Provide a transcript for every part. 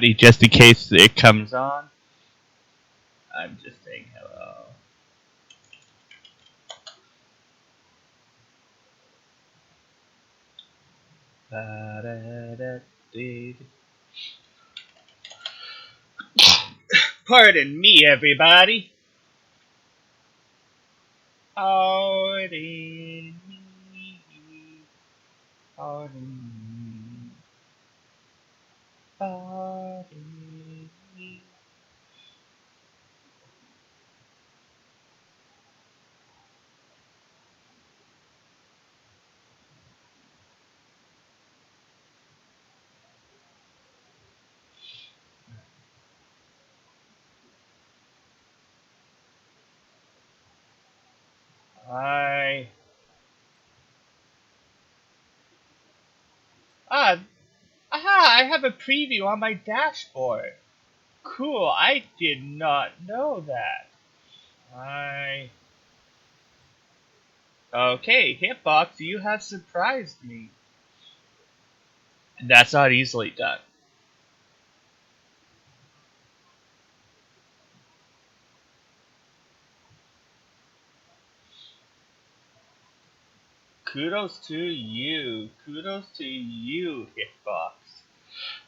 Just in case it comes on. I'm just saying hello. Pardon me, everybody. Pardon me. Pardon me. Pardon me. I ah I have a preview on my dashboard. Cool. I did not know that. I Okay, Hitbox, you have surprised me. That's not easily done. Kudos to you. Kudos to you, Hitbox.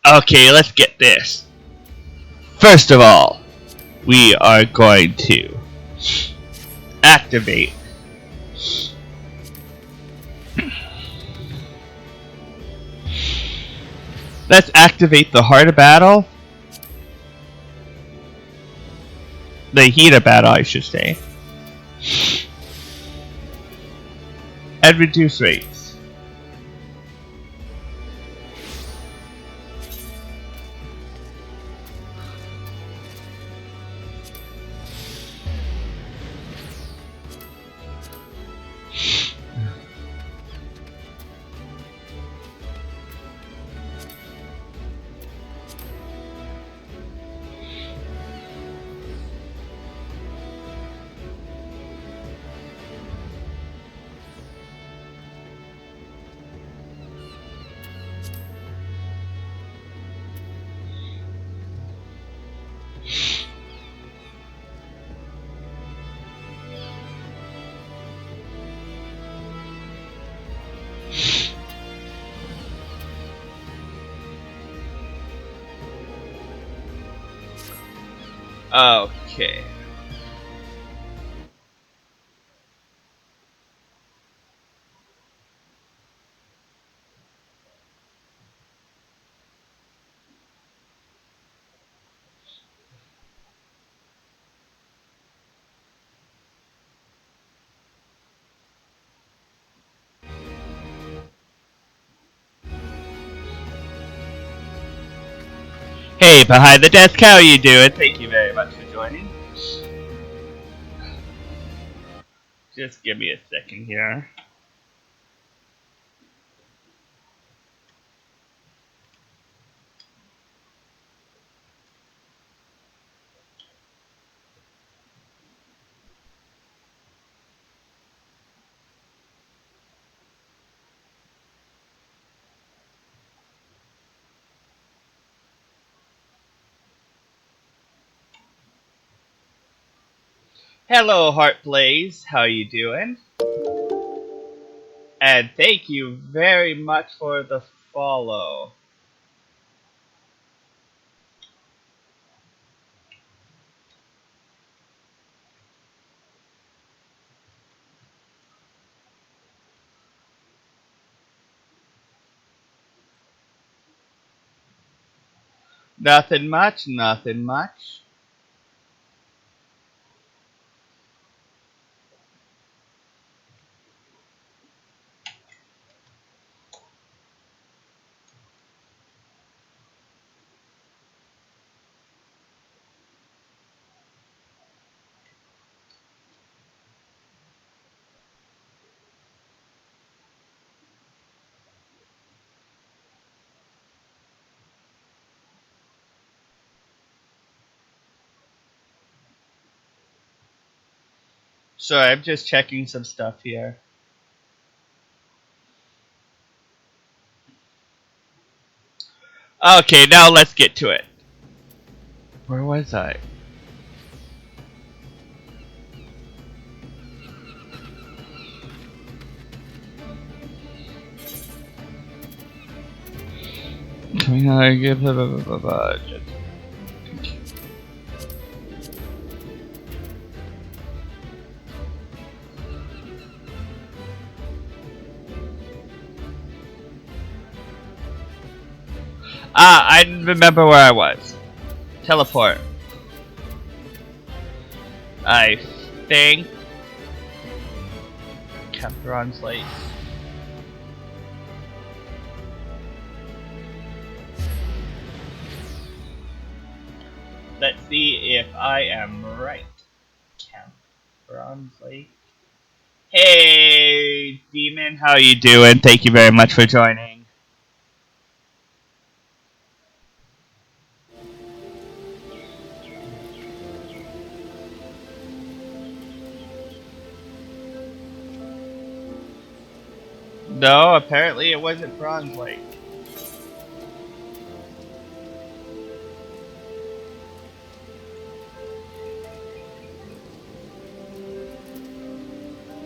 Okay, let's get this. First of all, we are going to activate let's activate the heart of battle. The heat of battle, I should say. And reduce rates. Okay. Hey, behind the desk, how are you doing? Thank you very much for joining. Just give me a second here. Hello, Heartblaze. How you doing? And thank you very much for the follow. Nothing much, nothing much. Sorry, I'm just checking some stuff here. Okay, now let's get to it. Where was I? Coming out, I give blah, blah, blah, blah, blah. Ah, I remember where I was. Teleport. I think Capron's Lake. Let's see if I am right. Capron's Lake. Hey, Demon, how you doing? Thank you very much for joining. No, apparently it wasn't Bronze Lake.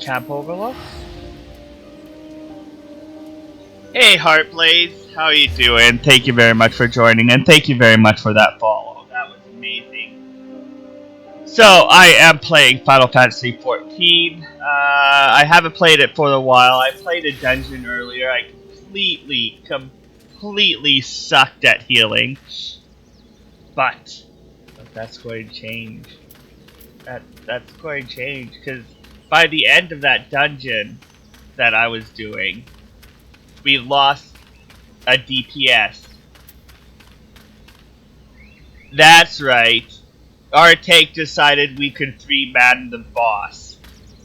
Camp Overlook? Hey, Heartblaze, how you doing? Thank you very much for joining, and thank you very much for that follow. That was amazing. So, I am playing Final Fantasy XIV. I haven't played it for a while. I played a dungeon earlier. I completely sucked at healing. But that's going to change. That's going to change, because by the end of that dungeon that I was doing, we lost a DPS. That's right. Our take decided we could 3-man the boss.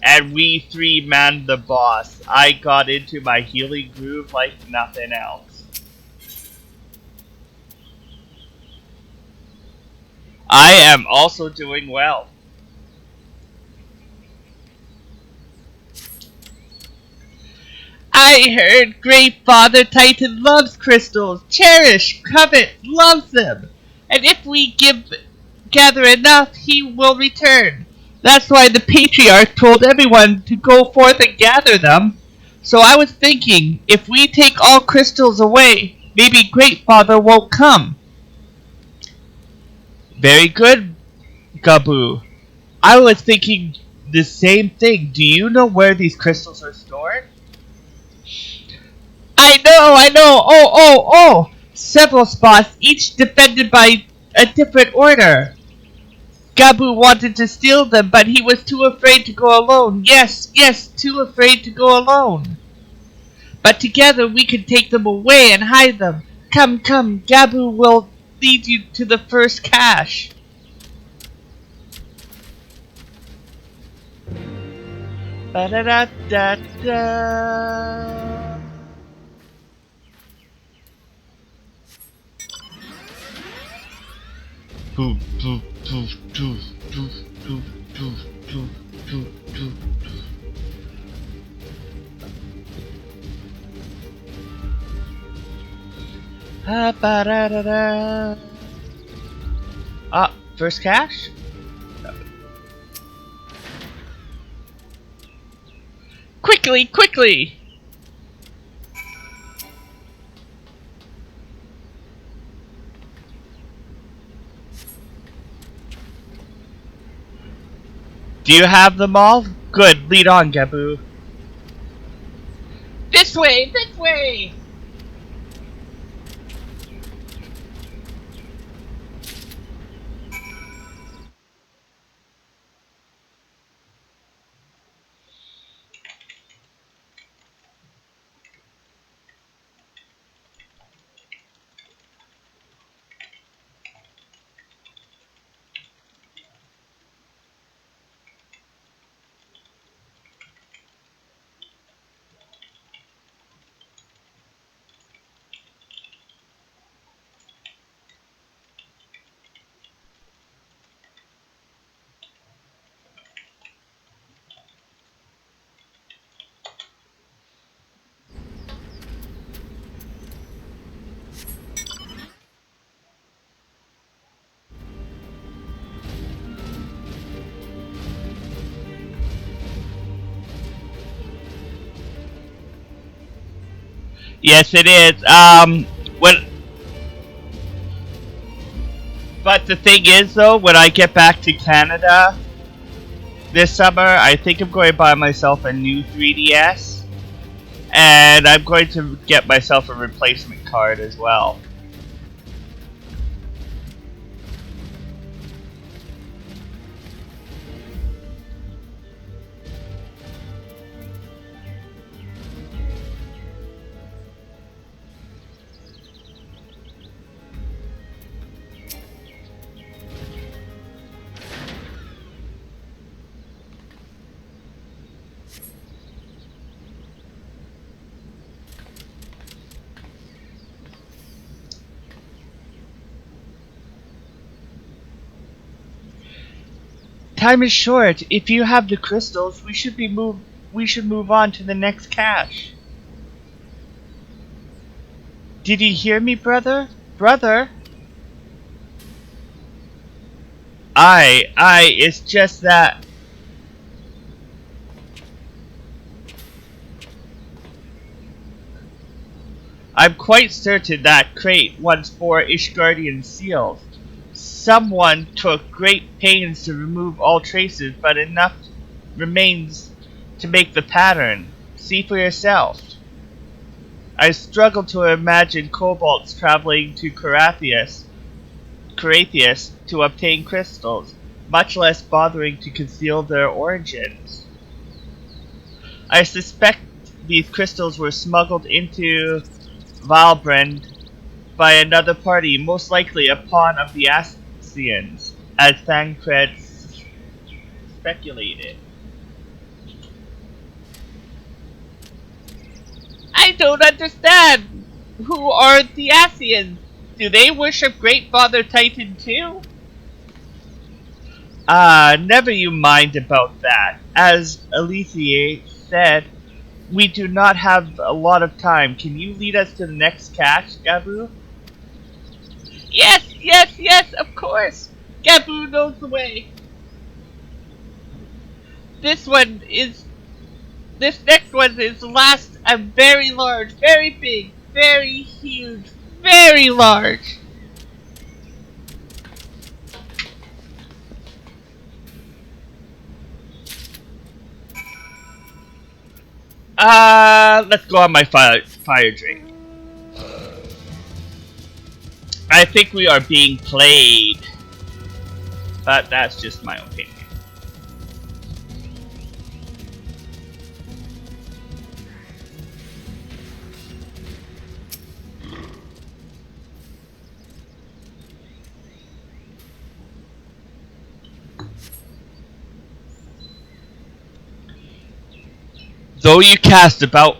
And we 3-manned the boss. I got into my healing groove like nothing else. I am also doing well. I heard Great Father Titan loves crystals. Cherish, covet, loves them. And if we gather enough, he will return. That's why the patriarch told everyone to go forth and gather them. So I was thinking, if we take all crystals away, maybe Great Father won't come. Very good, Gabu. I was thinking the same thing. Do you know where these crystals are stored? I know. Oh. Several spots, each defended by a different order. Gabu wanted to steal them, but he was too afraid to go alone. Yes, too afraid to go alone. But together we can take them away and hide them. Come, Gabu will lead you to the first cache. Ba-da-da-da-da. Poof, poof, poof, poof, poof, poof, poof, poof, poof, poof. Ah, ba-da-da-da. Ah, first cache? Quickly! Do you have them all? Good, lead on, Gabu. This way! Yes, it is. When but the thing is, though, when I get back to Canada this summer, I think I'm going to buy myself a new 3DS, and I'm going to get myself a replacement card as well. Time is short. If you have the crystals, we should move on to the next cache. Did you hear me, brother? Brother? It's just that I'm quite certain that crate once bore Ishgardian seals. Someone took great pains to remove all traces, but enough remains to make the pattern. See for yourself. I struggle to imagine kobolds traveling to Carathias to obtain crystals, much less bothering to conceal their origins. I suspect these crystals were smuggled into Valbrand by another party, most likely a pawn of the Ascians, as Thancred speculated. I don't understand. Who are the Ascians? Do they worship Great Father Titan too? Ah, never you mind about that. As Alicia said, we do not have a lot of time. Can you lead us to the next cache, Gabu? Yes, yes, yes, of course. Gabu knows the way. This one is. This next one is last and very large, very big, very huge, very large. Let's go on my fire drink. I think we are being played, but that's just my opinion. Though you cast about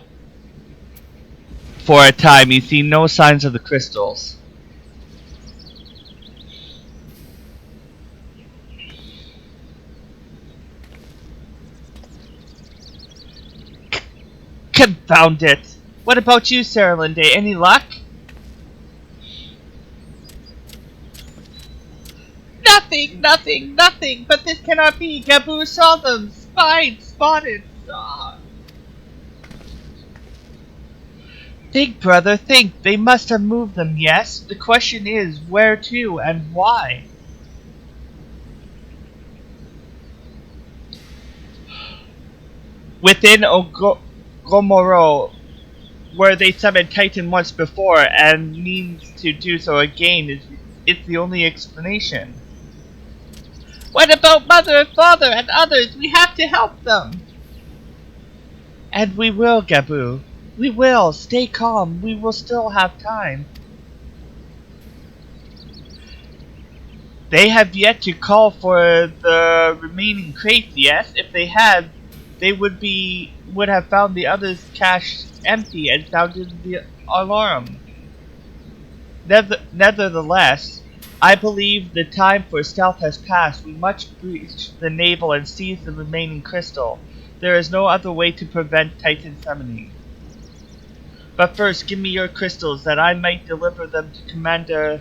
for a time, you see no signs of the crystals. Confound it! What about you, Saralinde? Any luck? Nothing, nothing, nothing! But this cannot be! Gabu saw them! Spied! Spotted! Saw! Think, brother, think! They must have moved them, yes? The question is, where to and why? Within Gomoro, where they summoned Titan once before and means to do so again, it's the only explanation. What about mother and father and others? We have to help them! And we will, Gabu. We will. Stay calm. We will still have time. They have yet to call for the remaining crates, yes? If they had, they would have found the others' cache empty and sounded the alarm. Nevertheless, I believe the time for stealth has passed. We must breach the navel and seize the remaining crystal. There is no other way to prevent Titan summoning. But first, give me your crystals, that I might deliver them to Commander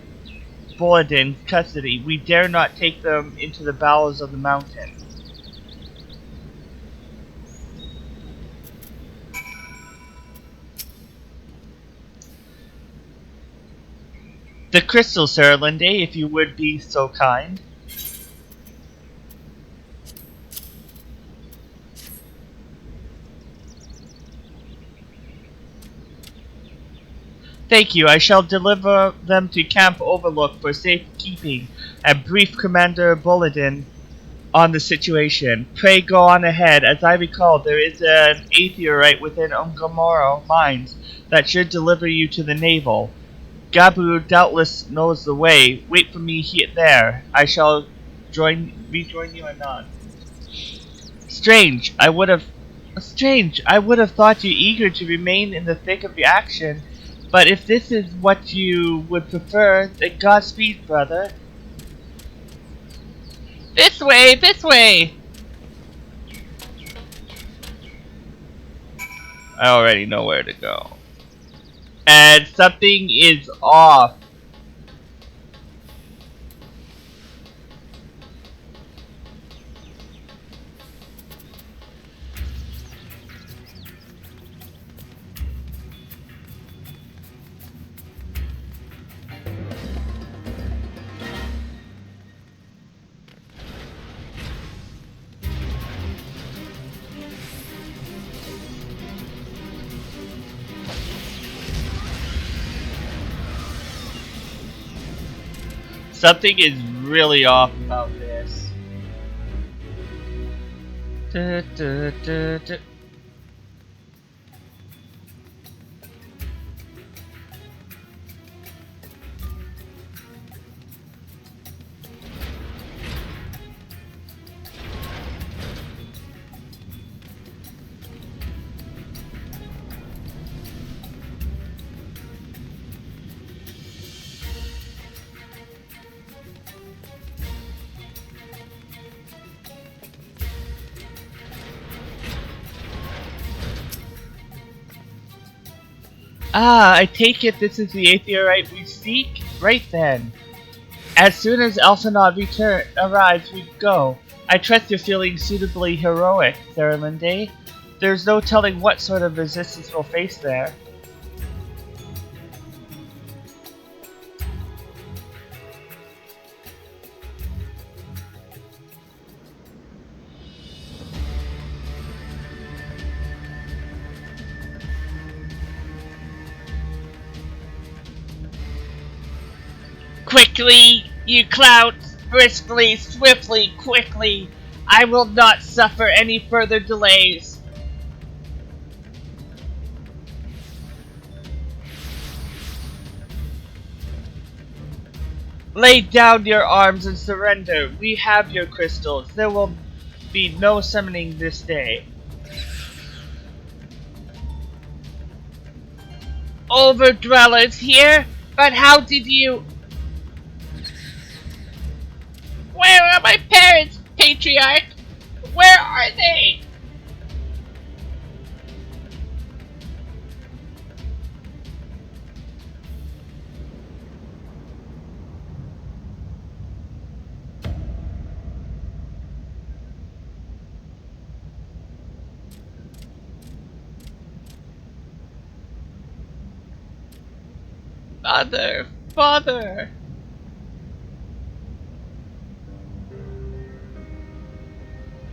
Boladin's custody. We dare not take them into the bowels of the mountain. The crystal, Sir Linday, if you would be so kind. Thank you. I shall deliver them to Camp Overlook for safekeeping and brief Commander Bulletin on the situation. Pray go on ahead. As I recall, there is an aetherite within Ungomoro mines that should deliver you to the naval. Gabu doubtless knows the way. Wait for me here there. I shall rejoin you anon. Strange. I would have thought you eager to remain in the thick of the action. But if this is what you would prefer, then Godspeed, brother. This way, this way. I already know where to go. And something is off. Something is really off about this. Du, du, du, du. Ah, I take it this is the aetherite we seek? Right then. As soon as Elsinore arrives, we go. I trust you're feeling suitably heroic, Sarah Linday. There's no telling what sort of resistance we'll face there. Quickly, you clouds! Briskly, swiftly, quickly! I will not suffer any further delays. Lay down your arms and surrender. We have your crystals. There will be no summoning this day. Overdwellers here? But how did you... Where are my parents, Patriarch? Where are they? Mother, father.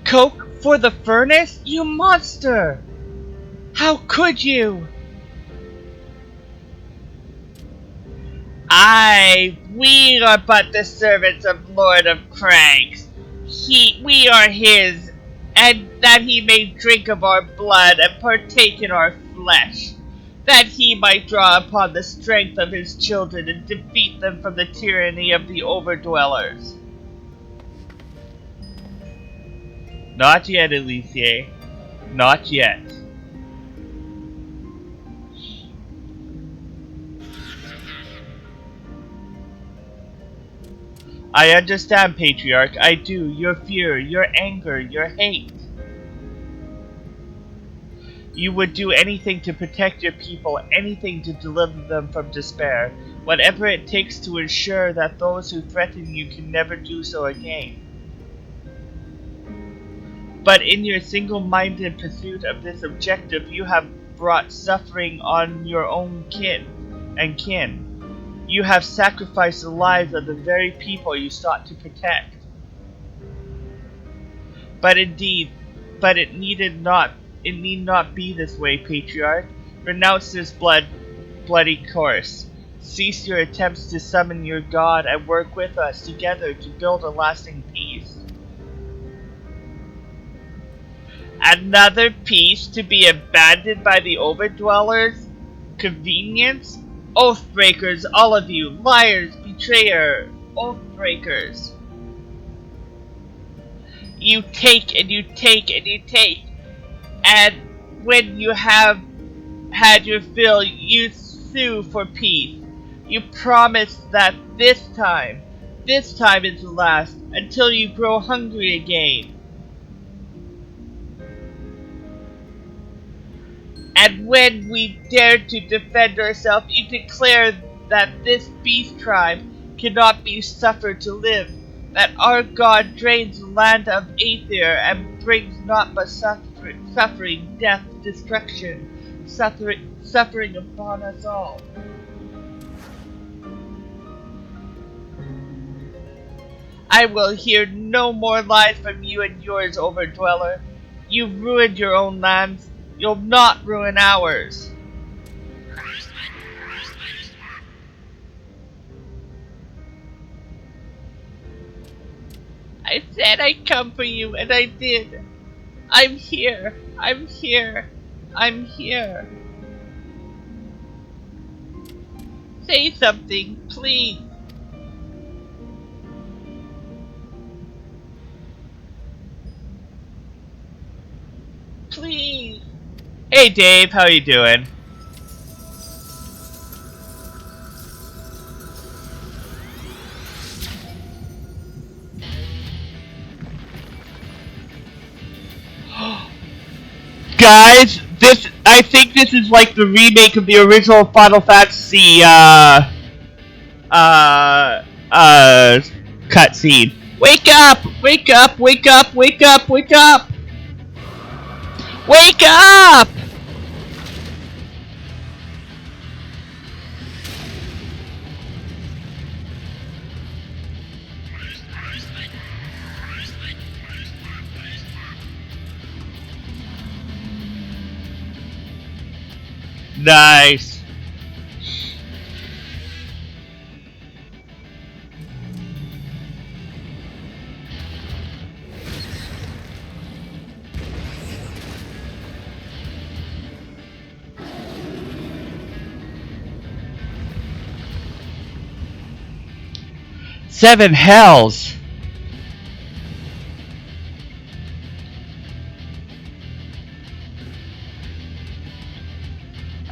Coke for the furnace? You monster! How could you? We are but the servants of Lord of Crags. We are his, and that he may drink of our blood and partake in our flesh, that he might draw upon the strength of his children and defeat them from the tyranny of the overdwellers. Not yet, Eorzia. Not yet. I understand, Patriarch. I do. Your fear, your anger, your hate. You would do anything to protect your people, anything to deliver them from despair, whatever it takes to ensure that those who threaten you can never do so again. But in your single-minded pursuit of this objective, you have brought suffering on your own kin and kin. You have sacrificed the lives of the very people you sought to protect. But indeed, but it need not be this way, Patriarch. Renounce this bloody course. Cease your attempts to summon your god and work with us together to build a lasting peace. Another piece to be abandoned by the overdwellers? Convenience? Oathbreakers, all of you! Liars! Betrayer! Oathbreakers! You take and you take and you take, and when you have had your fill, you sue for peace. You promise that this time is the last, until you grow hungry again. And when we dare to defend ourselves, you declare that this beast tribe cannot be suffered to live, that our God drains the land of Aether and brings not but suffering, death, destruction, suffering upon us all. I will hear no more lies from you and yours, overdweller. You've ruined your own lands, you'll not ruin ours. I said I'd come for you, and I did. I'm here. I'm here. I'm here. Say something, please. Please. Hey Dave, how you doing? Guys, I think this is like the remake of the original Final Fantasy cutscene. Wake up! Wake up! Wake up! Wake up! Wake up! Wake up! Nice. Seven hells.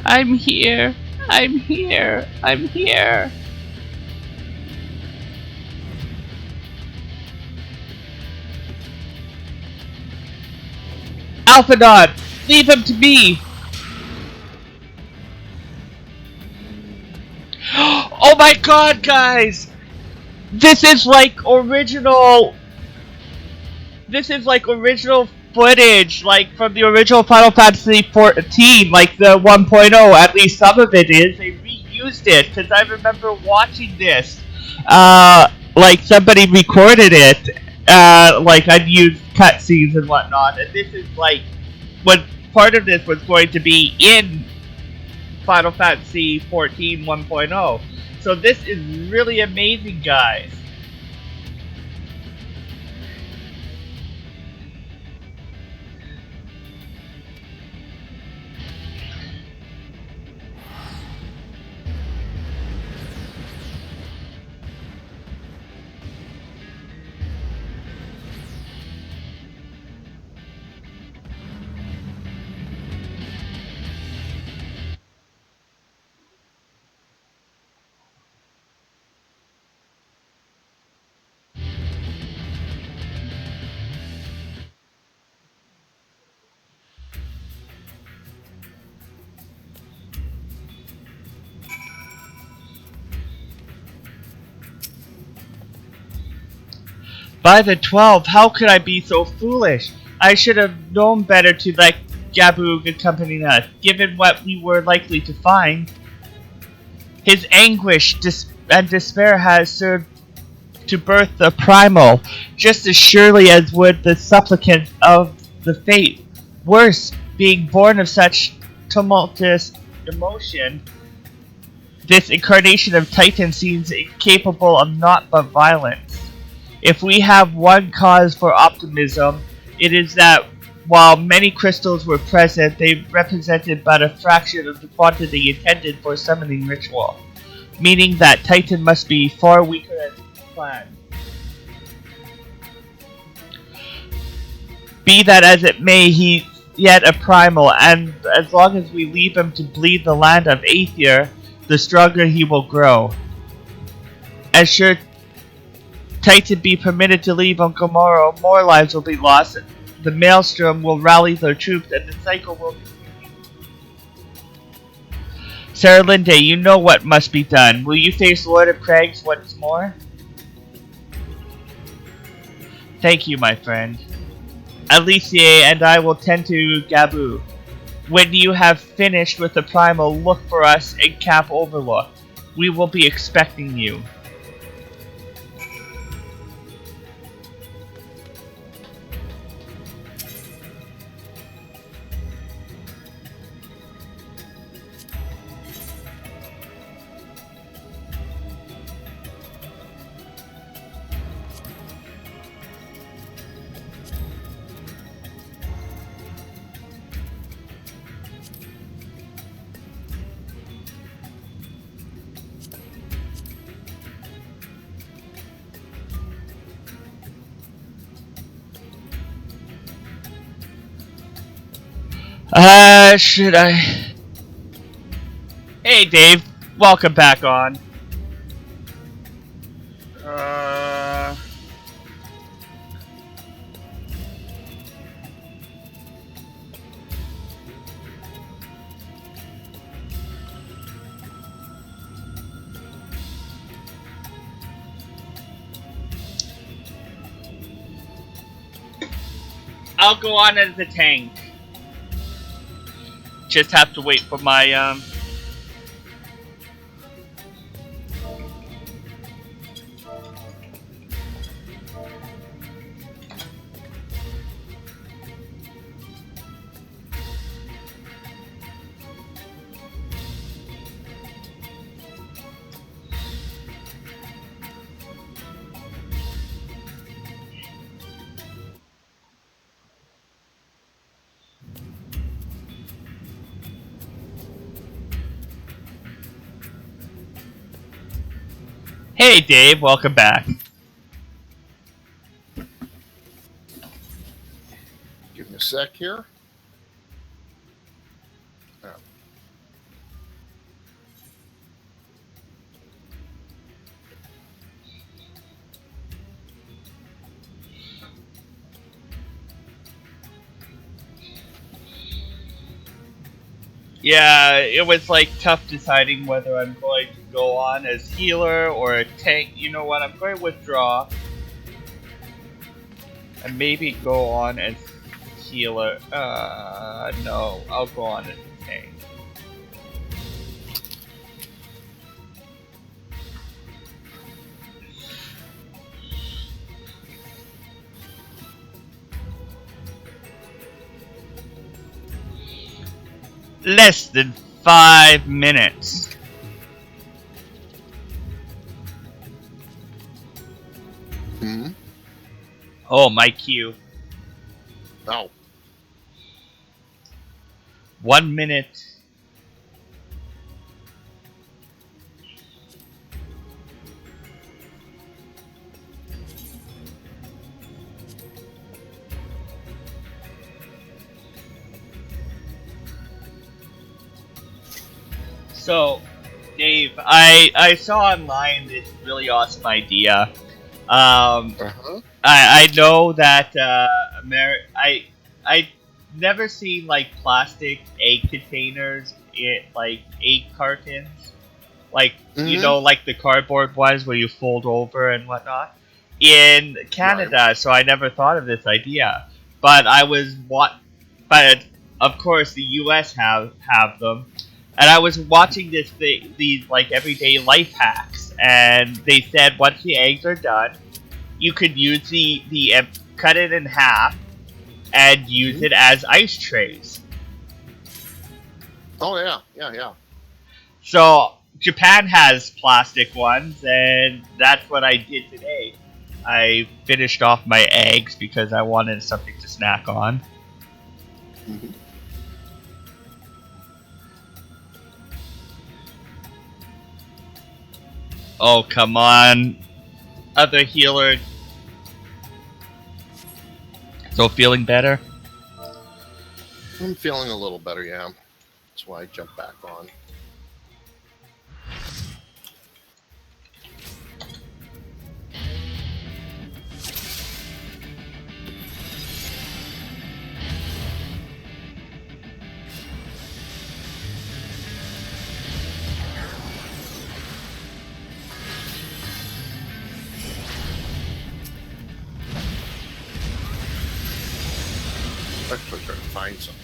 I'm here. I'm here. I'm here. Alphadon, leave him to me. Oh my god, guys! This is like original footage, like from the original Final Fantasy 14, like the 1.0, at least some of it is. They reused it, because I remember watching this. Like somebody recorded it, like unused cutscenes and whatnot, and this is like, what part of this was going to be in Final Fantasy 14 1.0. So this is really amazing, guys. By the 12, how could I be so foolish? I should have known better to let Gabu accompany us, given what we were likely to find. His anguish and despair has served to birth the primal, just as surely as would the supplicant of the fate. Worse, being born of such tumultuous emotion, this incarnation of Titan seems incapable of naught but violence. If we have one cause for optimism, it is that while many crystals were present, they represented but a fraction of the quantity intended for summoning ritual, meaning that Titan must be far weaker than planned. Be that as it may, he's yet a primal, and as long as we leave him to bleed the land of Aether, the stronger he will grow. As should Titan be permitted to leave on Komoro, more lives will be lost. The Maelstrom will rally their troops, and the cycle will continue. Sarah Linde, you know what must be done. Will you face Lord of Crags once more? Thank you, my friend. Alicia and I will tend to Gabu. When you have finished with the primal, look for us in Camp Overlook. We will be expecting you. Should I? Hey, Dave. Welcome back on. I'll go on as the tank. Just have to wait for my Hey Dave, welcome back. Give me a sec here. Oh. Yeah, it was like tough deciding whether I'm going to go on as healer or a tank. You know what? I'm going to withdraw and maybe go on as healer. No, I'll go on as a tank. Less than 5 minutes. Hmm? Oh, my cue. Oh. 1 minute. So, Dave, I saw online this really awesome idea. Uh-huh. I know that I never seen like plastic egg containers in like egg cartons, like you Mm-hmm. know like the cardboard ones where you fold over and whatnot in Canada. Right. So I never thought of this idea, but I was what, but of course the U.S. have them. And I was watching these like everyday life hacks, and they said once the eggs are done, you could use cut it in half and use Mhm. it as ice trays. Oh yeah, yeah, yeah. So Japan has plastic ones, and that's what I did today. I finished off my eggs because I wanted something to snack on. Hmm. Oh, come on. Other healer. So feeling better? I'm feeling a little better. Yeah, that's why I jumped back on. Actually, trying to find something.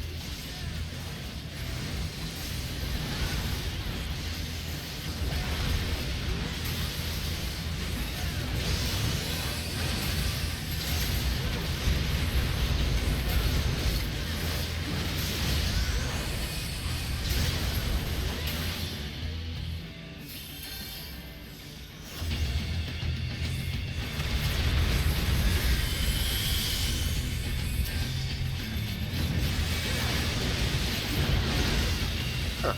Huh.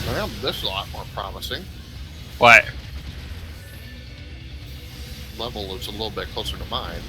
Well, this is a lot more promising. What? Level is a little bit closer to mine.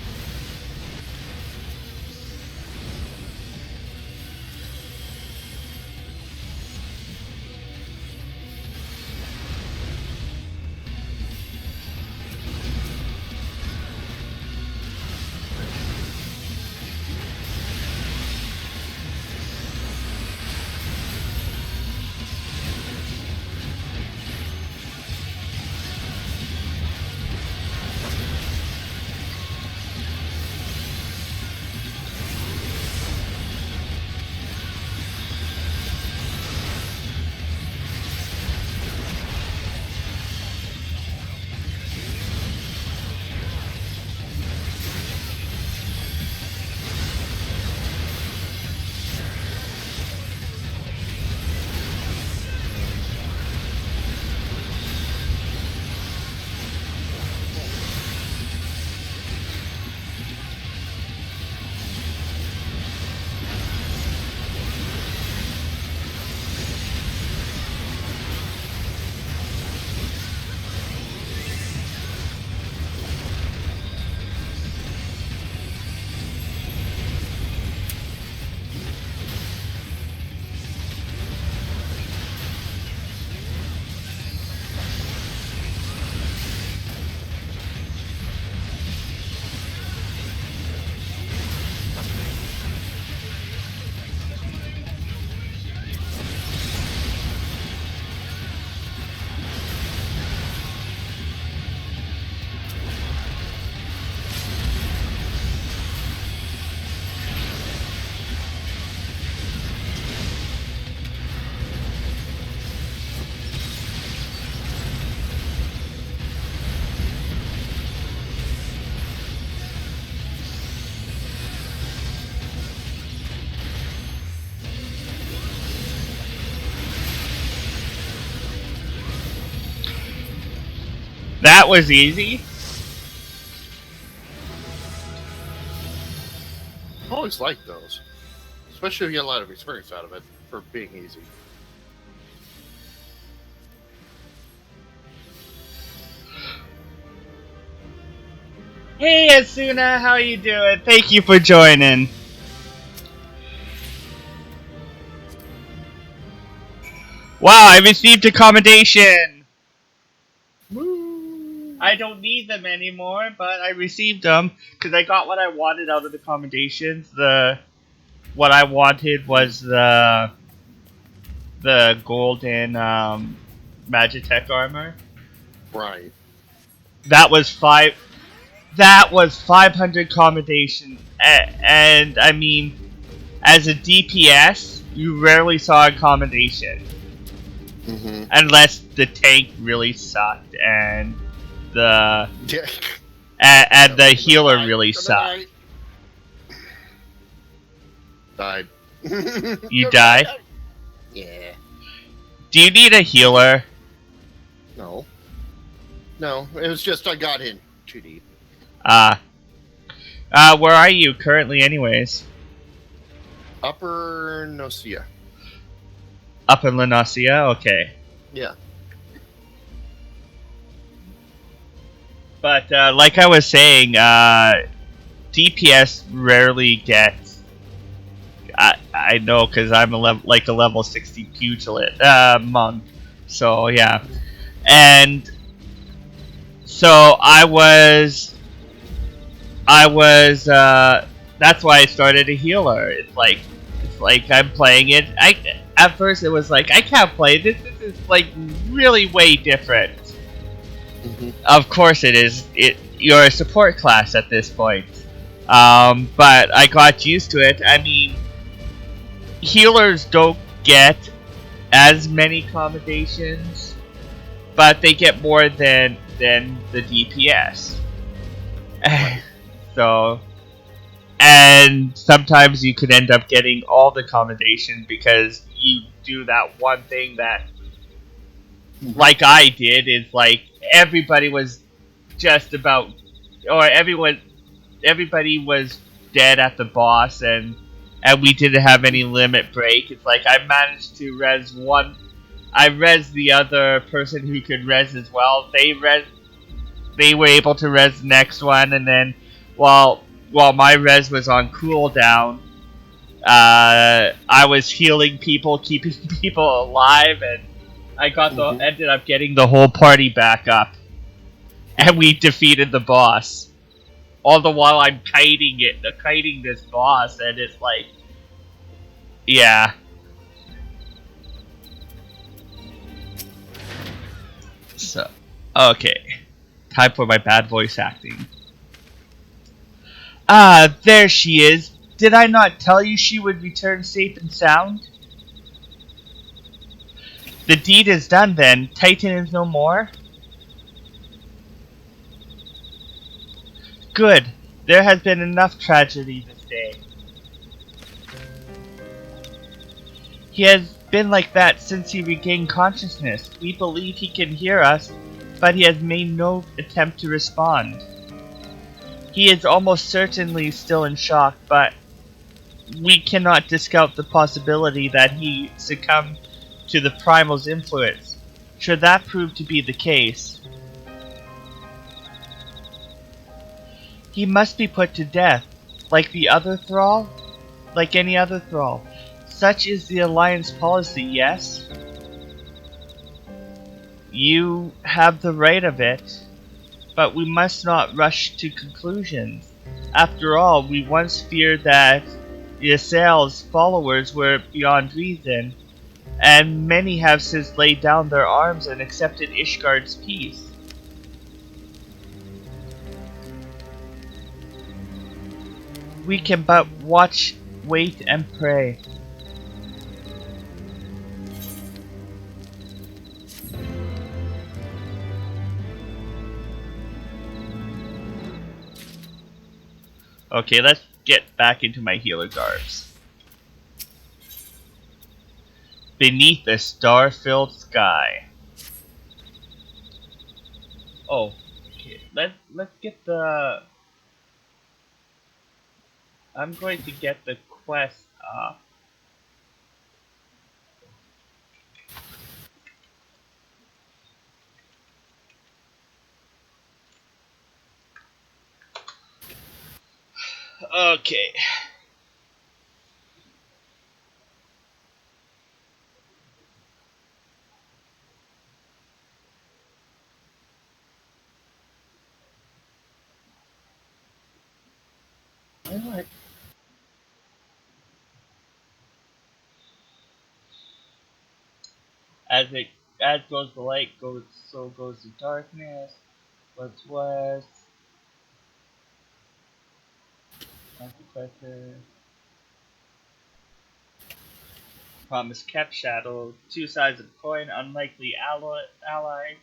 That was easy. I always like those, especially if you get a lot of experience out of it for being easy. Hey Asuna, how you doing? Thank you for joining. Wow, I received accommodation. Woo! I don't need them anymore, but I received them because I got what I wanted out of the accommodations. What I wanted was the golden Magitech armor. Right. That was five. That was 500 accommodation, and I mean, as a DPS, you rarely saw accommodation Mm-hmm. unless the tank really sucked and the Yeah. and the I'm gonna healer die. really I'm gonna sucked. die. Died. You Gonna die. die. Yeah. Do you need a healer? No. No. It was just I got in too deep. Where are you currently, anyways? Upper Nocia. Up in Lenosia? Okay. Yeah. But, like I was saying, DPS rarely gets... I know, because I'm like a level 60 pugilant, monk. So, yeah. And, so, that's why I started a healer. It's like I'm playing it. At first it was like, I can't play this. This is, like, really way different. Mm-hmm. Of course it is. You're a support class at this point. But I got used to it. I mean, healers don't get as many accommodations, but they get more than the DPS. So, and sometimes you could end up getting all the accommodation because you do that one thing that, like I did, is like everybody was just about, or everybody was dead at the boss, and we didn't have any limit break. It's like I managed to res one. I res the other person who could res as well. They were able to res the next one, and then while my res was on cooldown, I was healing people, keeping people alive, and I got ended up getting the whole party back up, and we defeated the boss. All the while I'm kiting this boss, and it's like, yeah. So, okay, time for my bad voice acting. Ah, there she is. Did I not tell you she would return safe and sound? The deed is done then. Titan is no more? Good. There has been enough tragedy this day. He has been like that since he regained consciousness. We believe he can hear us, but he has made no attempt to respond. He is almost certainly still in shock, but we cannot discount the possibility that he succumbed to the Primal's influence. Should that prove to be the case, he must be put to death, like the other thrall? Like any other thrall. Such is the Alliance policy, yes? You have the right of it, but we must not rush to conclusions. After all, we once feared that Ysael's followers were beyond reason, and many have since laid down their arms and accepted Ishgard's peace. We can but watch, wait, and pray. Okay, let's get back into my healer garbs. Beneath a star-filled sky. Oh, let's get the. I'm going to get the quest up. Okay. Alright. As it as goes the light, goes so goes the darkness. What's west? Consequences. Promise kept. Shadow. Two sides of the coin. Unlikely ally.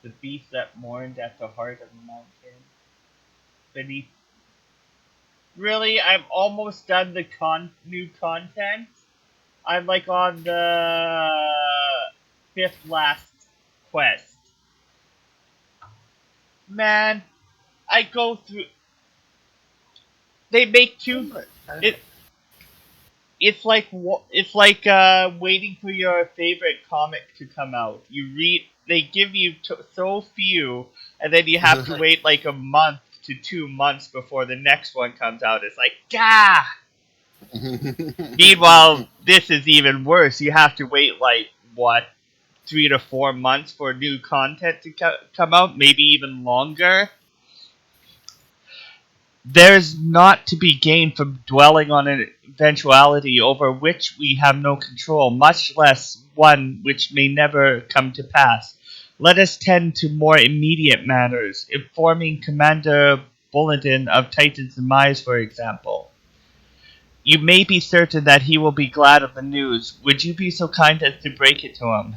The beast that mourned at the heart of the mountain. Beneath. Really, I'm almost done the new content. I'm like on the fifth last quest. Man, I go through. They make two. Alright. It it's like waiting for your favorite comic to come out. You read, they give you so few, and then you have to wait like a month to 2 months before the next one comes out. It's like, gah. Meanwhile, this is even worse. You have to wait like what 3 to 4 months for new content to come out, maybe even longer. There's not to be gained from dwelling on an eventuality over which we have no control, much less one which may never come to pass. Let us tend to more immediate matters, informing Commander Bulletin of Titan's demise, for example. You may be certain that he will be glad of the news. Would you be so kind as to break it to him?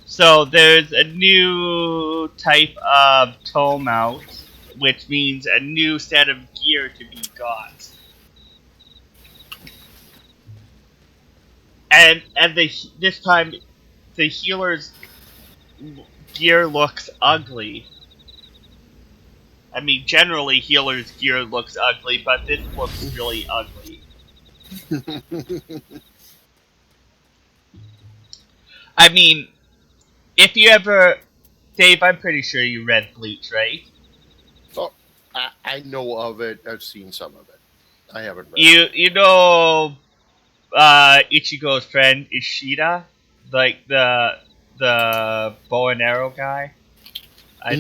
So there's a new type of tome out, which means a new set of gear to be got. And this time the healer's gear looks ugly. I mean, generally healer's gear looks ugly, but this looks really ugly. I mean, if you ever, Dave, I'm pretty sure you read Bleach, right? So, I know of it. I've seen some of it. I haven't read it. You know Ichigo's friend Ishida, like the bow and arrow guy. I Mm.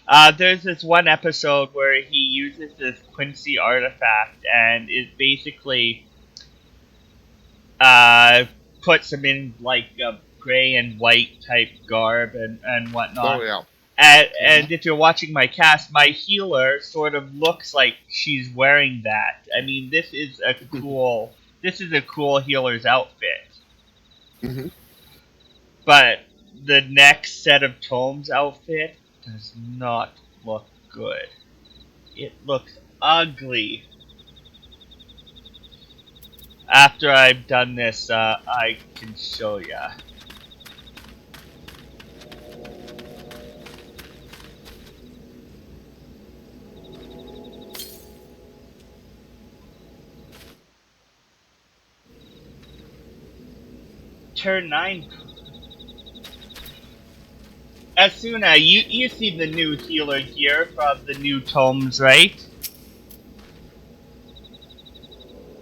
don't. There's this one episode where he uses this Quincy artifact, and it basically uh, puts him in like a gray and white type garb and Oh, whatnot. yeah. And if you're watching my cast, my healer sort of looks like she's wearing that. I mean, this is a cool. This is a cool healer's outfit. Mm-hmm. But the next set of tomes outfit does not look good. It looks ugly. After I've done this, I can show ya. Turn 9. Asuna, you see the new healer gear from the new tomes, right?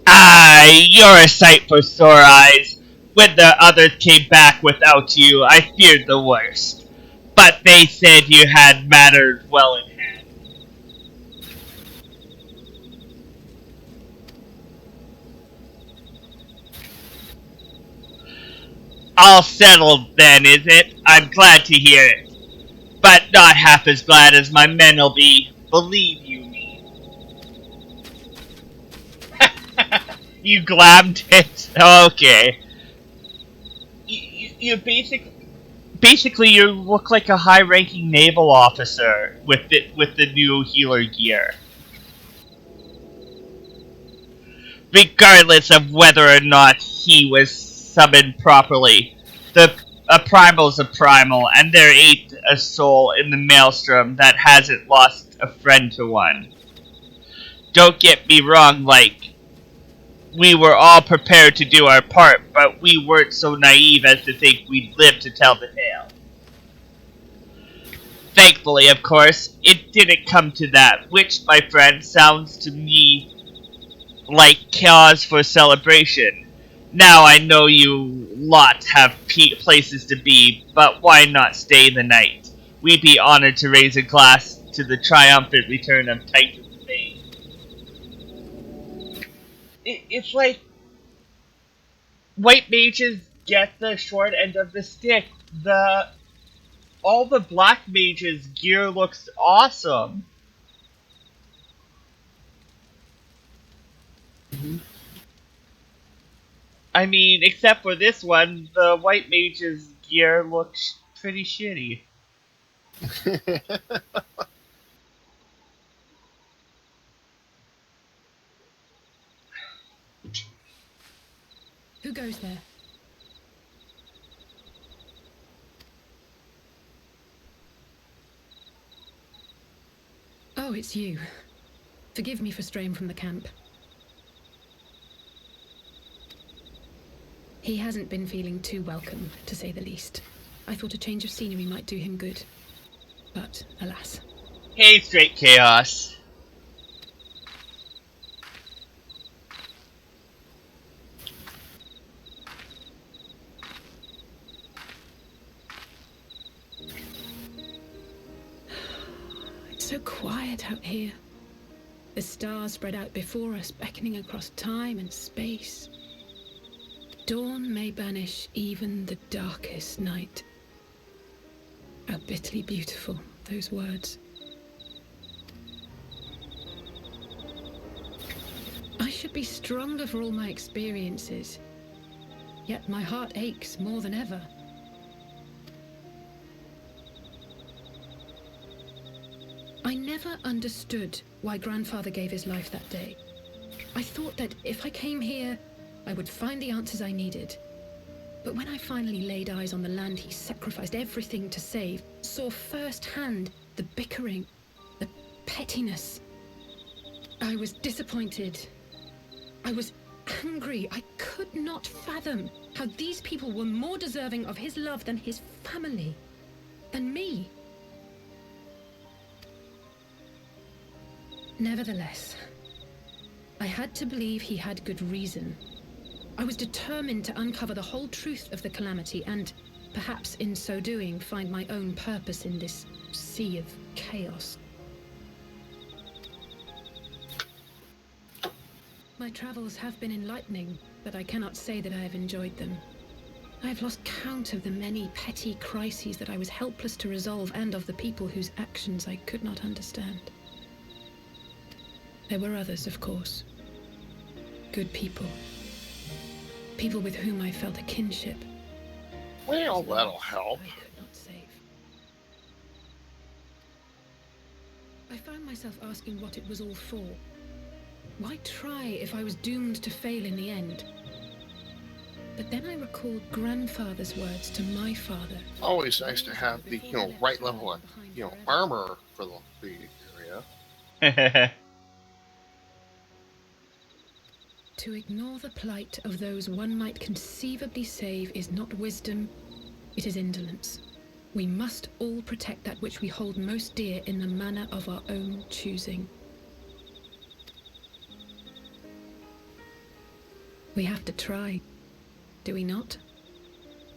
Aye, you're a sight for sore eyes. When the others came back without you, I feared the worst. But they said you had matters well in hand. All settled then, is it? I'm glad to hear it. But not half as glad as my men'll be. Believe you me. You glammed it? Okay. You basically you look like a high-ranking naval officer with the new healer gear. regardless of whether or not he was summoned properly. A primal's a primal, and there ain't a soul in the maelstrom that hasn't lost a friend to one. Don't get me wrong, like, we were all prepared to do our part, but we weren't so naive as to think we'd live to tell the tale. Thankfully, of course, it didn't come to that, which, my friend, sounds to me like cause for celebration. Now I know you lot have places to be, but why not stay the night? We'd be honored to raise a glass to the triumphant return of Titan's Bane. It's like white mages get the short end of the stick. The all the black mages' gear looks awesome. I mean, except for this one, the white mage's gear looks pretty shitty. Who goes there? Oh, it's you. Forgive me for straying from the camp. He hasn't been feeling too welcome, to say the least. I thought a change of scenery might do him good. But, alas. Hey, Straight Chaos. It's so quiet out here. The stars spread out before us, beckoning across time and space. Dawn may banish even the darkest night. How bitterly beautiful, those words. I should be stronger for all my experiences. Yet my heart aches more than ever. I never understood why Grandfather gave his life that day. I thought that if I came here, I would find the answers I needed. But when I finally laid eyes on the land he sacrificed everything to save, saw firsthand the bickering, the pettiness, I was disappointed. I was angry. I could not fathom how these people were more deserving of his love than his family, than me. Nevertheless, I had to believe he had good reason. I was determined to uncover the whole truth of the calamity and, perhaps in so doing, find my own purpose in this sea of chaos. My travels have been enlightening, but I cannot say that I have enjoyed them. I have lost count of the many petty crises that I was helpless to resolve and of the people whose actions I could not understand. There were others, of course. Good people. People with whom I felt a kinship. Well, that'll help. I could not save. I found myself asking what it was all for. Why try if I was doomed to fail in the end? But then I recalled Grandfather's words to my father. Always nice to have the right level of armor for the area. To ignore the plight of those one might conceivably save is not wisdom, it is indolence. We must all protect that which we hold most dear in the manner of our own choosing. We have to try, do we not?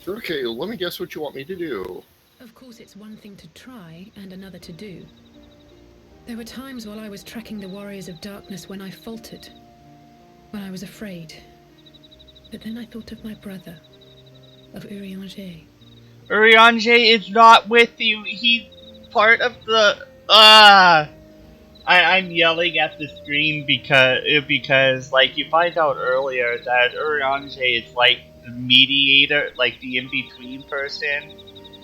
Okay, let me guess what you want me to do. Of course, it's one thing to try and another to do. There were times while I was tracking the warriors of darkness when I faltered, when I was afraid. But then I thought of my brother, of Eorzia. Eorzia is not with you. He's part of the. I'm yelling at the screen because like you find out earlier that Eorzia is like the mediator, like the in between person.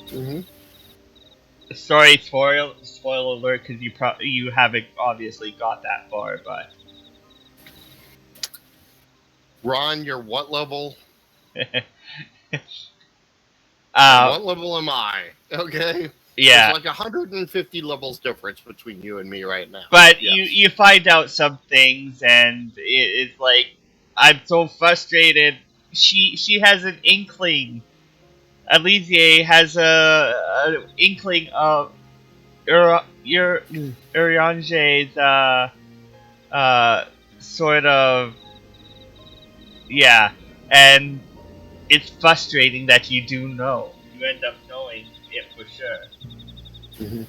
Mm-hmm. Sorry, spoil alert, because you haven't obviously got that far, but Ron, you're what level? And uh, what level am I? Okay? There's yeah. like 150 levels difference between you and me right now. But Yes. you find out some things, and it's like I'm so frustrated. She has an inkling. Alicia has a inkling of Uriange's uh sort of, yeah, and it's frustrating that you do know. You end up knowing it for sure. Mm-hmm.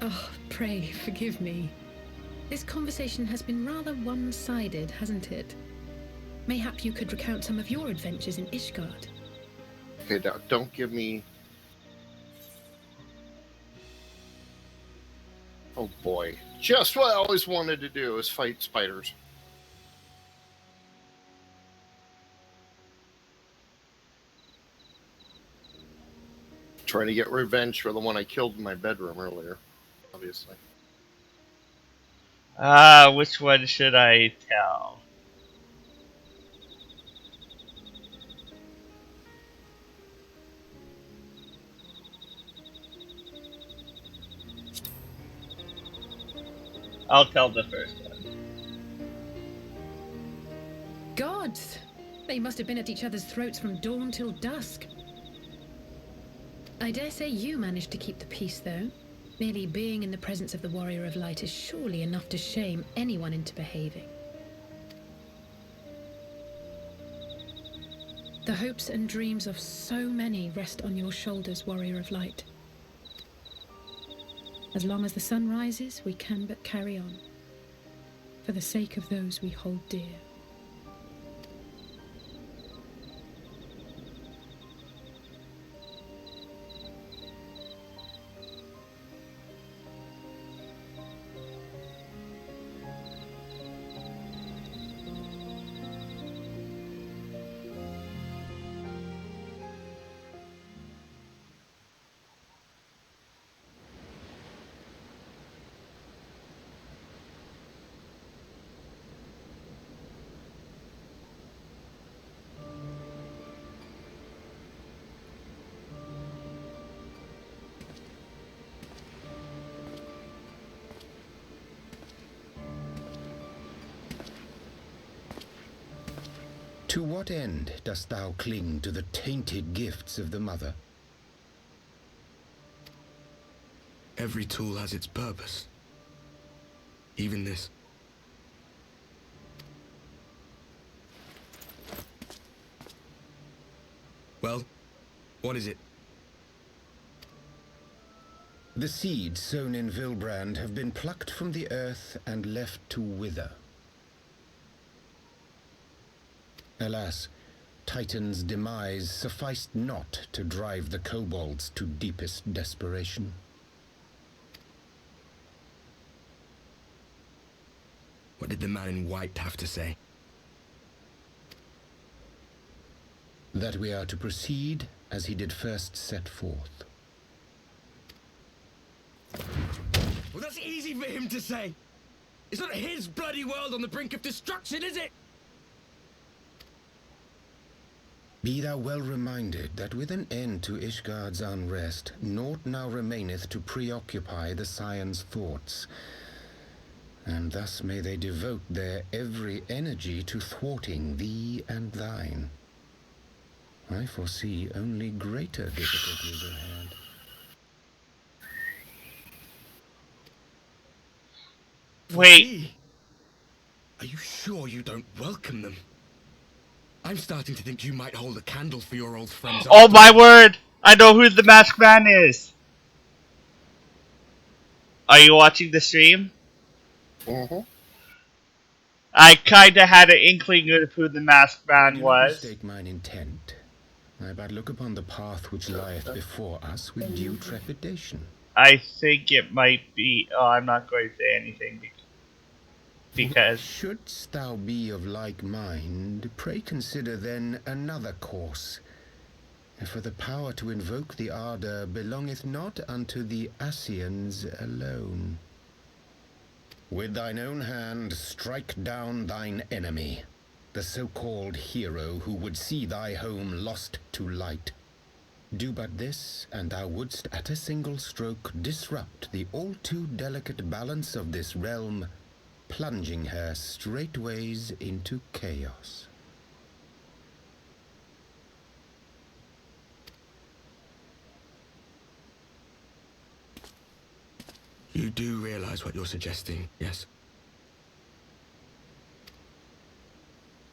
Oh, pray forgive me. This conversation has been rather one-sided, hasn't it? Mayhap you could recount some of your adventures in Ishgard. Okay, now don't give me. Oh boy. Just what I always wanted to do is fight spiders. Trying to get revenge for the one I killed in my bedroom earlier, obviously. Which one should I tell? I'll tell the first one. Gods! They must have been at each other's throats from dawn till dusk. I dare say you managed to keep the peace, though. Merely being in the presence of the Warrior of Light is surely enough to shame anyone into behaving. The hopes and dreams of so many rest on your shoulders, Warrior of Light. As long as the sun rises, we can but carry on, for the sake of those we hold dear. To what end dost thou cling to the tainted gifts of the Mother? Every tool has its purpose. Even this. Well, what is it? The seeds sown in Vilbrand have been plucked from the earth and left to wither. Alas, Titan's demise sufficed not to drive the kobolds to deepest desperation. What did the man in white have to say? That we are to proceed as he did first set forth. Well, that's easy for him to say. It's not his bloody world on the brink of destruction, is it? Be thou well reminded that with an end to Ishgard's unrest, naught now remaineth to preoccupy the Scion's thoughts, and thus may they devote their every energy to thwarting thee and thine. I foresee only greater difficulties ahead. Wait. Are you sure you don't welcome them? I'm starting to think you might hold a candle for your old friends. Oh my word! I know who the masked man is! Are you watching the stream? Mm-hmm. I kinda had an inkling of who the masked man Do not was. mistake mine intent. I but look upon the path which lieth before us with due trepidation. I think it might be. Oh, I'm not going to say anything because. Shouldst thou be of like mind, pray consider then another course. For the power to invoke the ardor belongeth not unto the Ascians alone. With thine own hand strike down thine enemy, the so-called hero who would see thy home lost to light. Do but this, and thou wouldst at a single stroke disrupt the all-too-delicate balance of this realm, plunging her straightways into chaos. You do realize what you're suggesting, yes?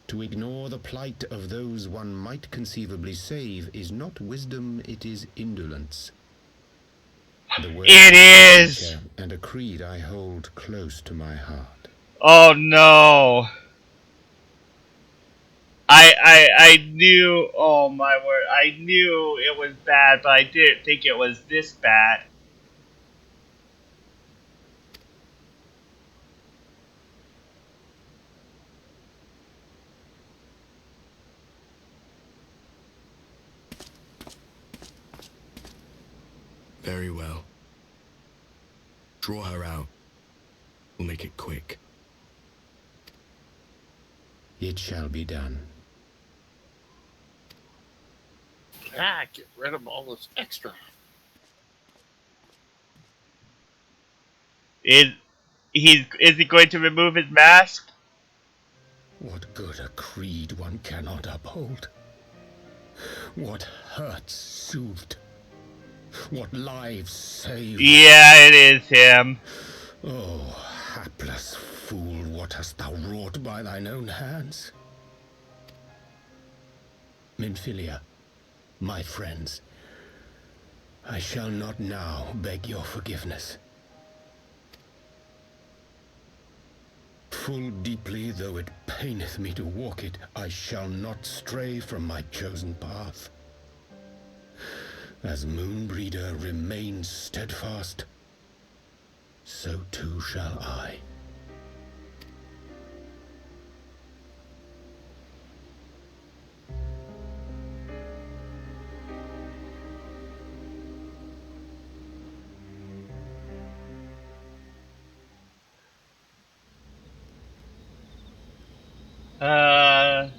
To ignore the plight of those one might conceivably save is not wisdom, it is indolence. The word It is! nature and a creed I hold close to my heart. Oh no! I knew, oh my word, I knew it was bad, but I didn't think it was this bad. Very well. Draw her out. We'll make it quick. It shall be done. Ah, get rid of all this extra. Is he going to remove his mask? What good a creed one cannot uphold? What hurts soothed? What lives saved? Yeah, it is him. Oh, hapless fool, what hast thou wrought by thine own hands? Minfilia, my friends, I shall not now beg your forgiveness. Full deeply though it paineth me to walk it, I shall not stray from my chosen path. As Moonbreeder remains steadfast, so too shall I. Uh...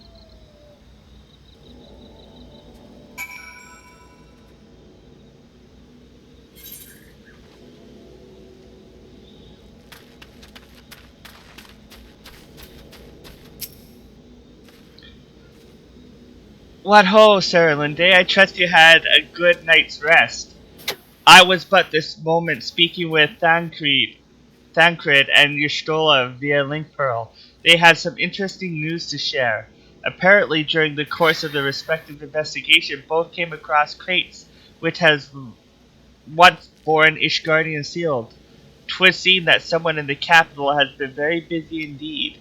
What ho, Sir Linde, I trust you had a good night's rest. I was but this moment speaking with Thancred and Y'shtola via Link Pearl. They had some interesting news to share. Apparently, during the course of their respective investigation, both came across crates which has once borne Ishgardian sealed. 'Twas seen that someone in the capital has been very busy indeed.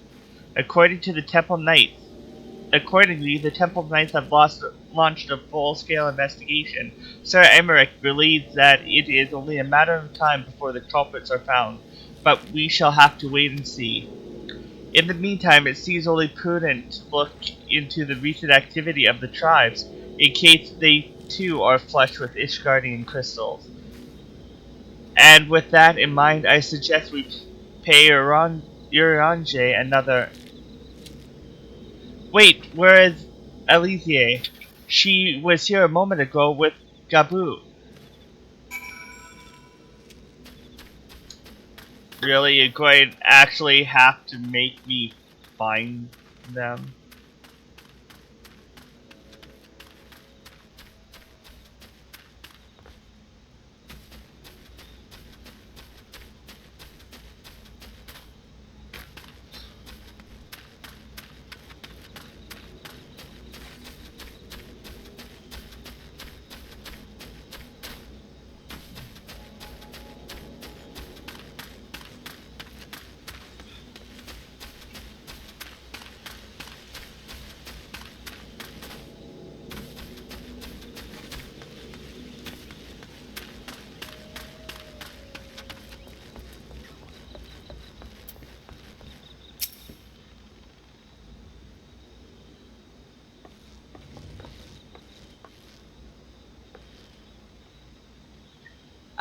Accordingly, the Temple Knights have launched a full-scale investigation. Sir Emmerich believes that it is only a matter of time before the culprits are found, but we shall have to wait and see. In the meantime, it seems only prudent to look into the recent activity of the tribes, in case they too are flushed with Ishgardian crystals. And with that in mind, I suggest we pay Eorzia another... Wait, where is Eorzia? She was here a moment ago with Gabu. Really, you're going to actually have to make me find them?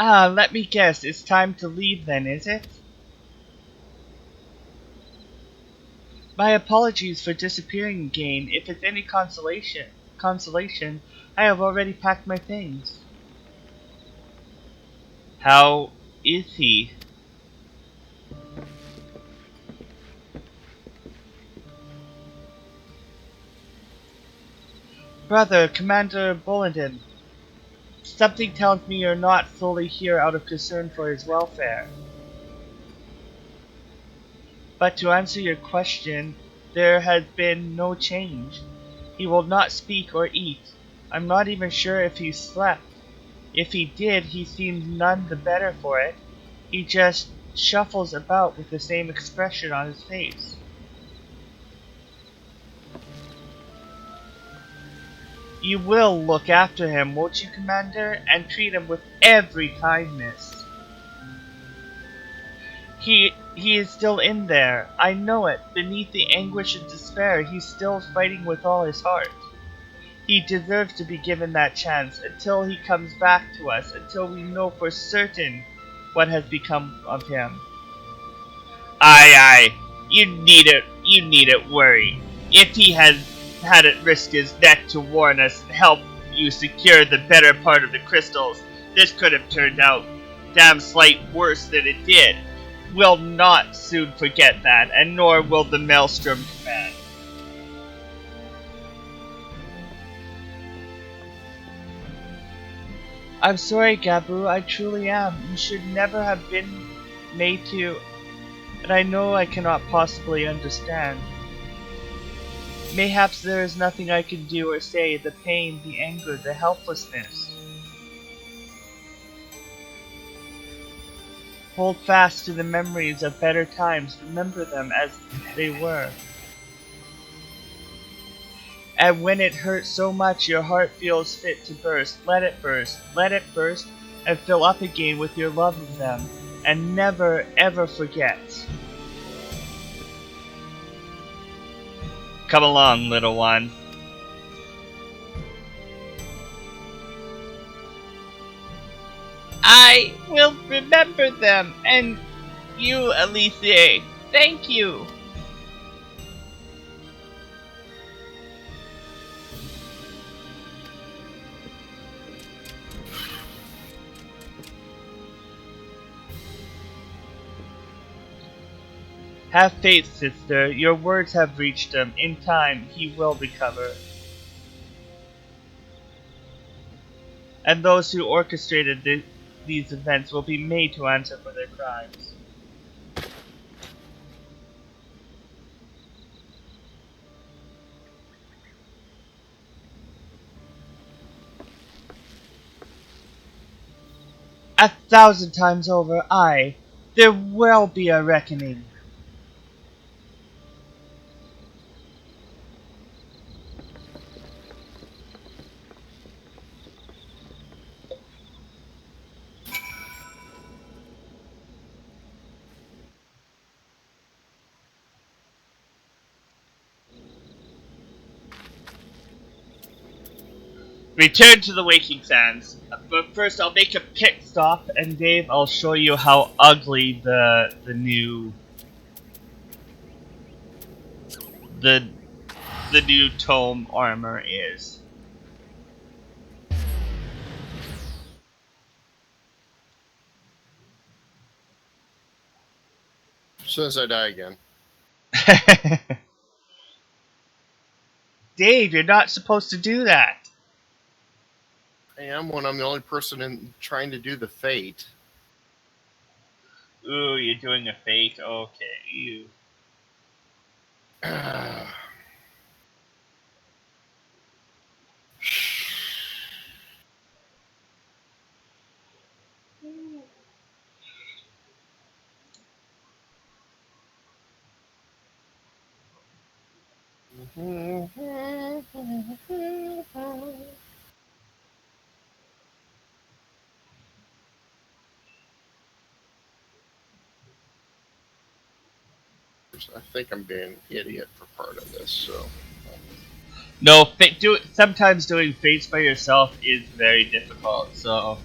Ah, let me guess, it's time to leave then, is it? My apologies for disappearing again. If it's any consolation, I have already packed my things. How is he? Brother, Commander Bulletin, something tells me you're not fully here out of concern for his welfare. But to answer your question, there has been no change. He will not speak or eat. I'm not even sure if he slept. If he did, he seems none the better for it. He just shuffles about with the same expression on his face. You will look after him, won't you, Commander? And treat him with every kindness. He is still in there. I know it. Beneath the anguish and despair, he's still fighting with all his heart. He deserves to be given that chance until he comes back to us, until we know for certain what has become of him. Aye, you needn't worry. If he hadn't risked his neck to warn us and help you secure the better part of the crystals, this could have turned out damn slight worse than it did. We'll not soon forget that, and nor will the Maelstrom Command. I'm sorry, Gabu, I truly am. You should never have been made to, and I know I cannot possibly understand. Mayhaps there is nothing I can do or say, the pain, the anger, the helplessness. Hold fast to the memories of better times, remember them as they were. And when it hurts so much your heart feels fit to burst, let it burst, and fill up again with your love of them, and never ever forget. Come along, little one. I will remember them, and you, Alicia, thank you. Have faith, sister. Your words have reached him. In time, he will recover. And those who orchestrated these events will be made to answer for their crimes. A thousand times over, aye. There will be a reckoning. Return to the Waking Sands. But first I'll make a pit stop, and Dave, I'll show you how ugly the new tome armor is. As soon as I die again. Dave, you're not supposed to do that. I am when I'm the only person trying to do the fate. Ooh, you're doing a fate? Okay, you. I think I'm being an idiot for part of this, so. No, sometimes doing fates by yourself is very difficult, so.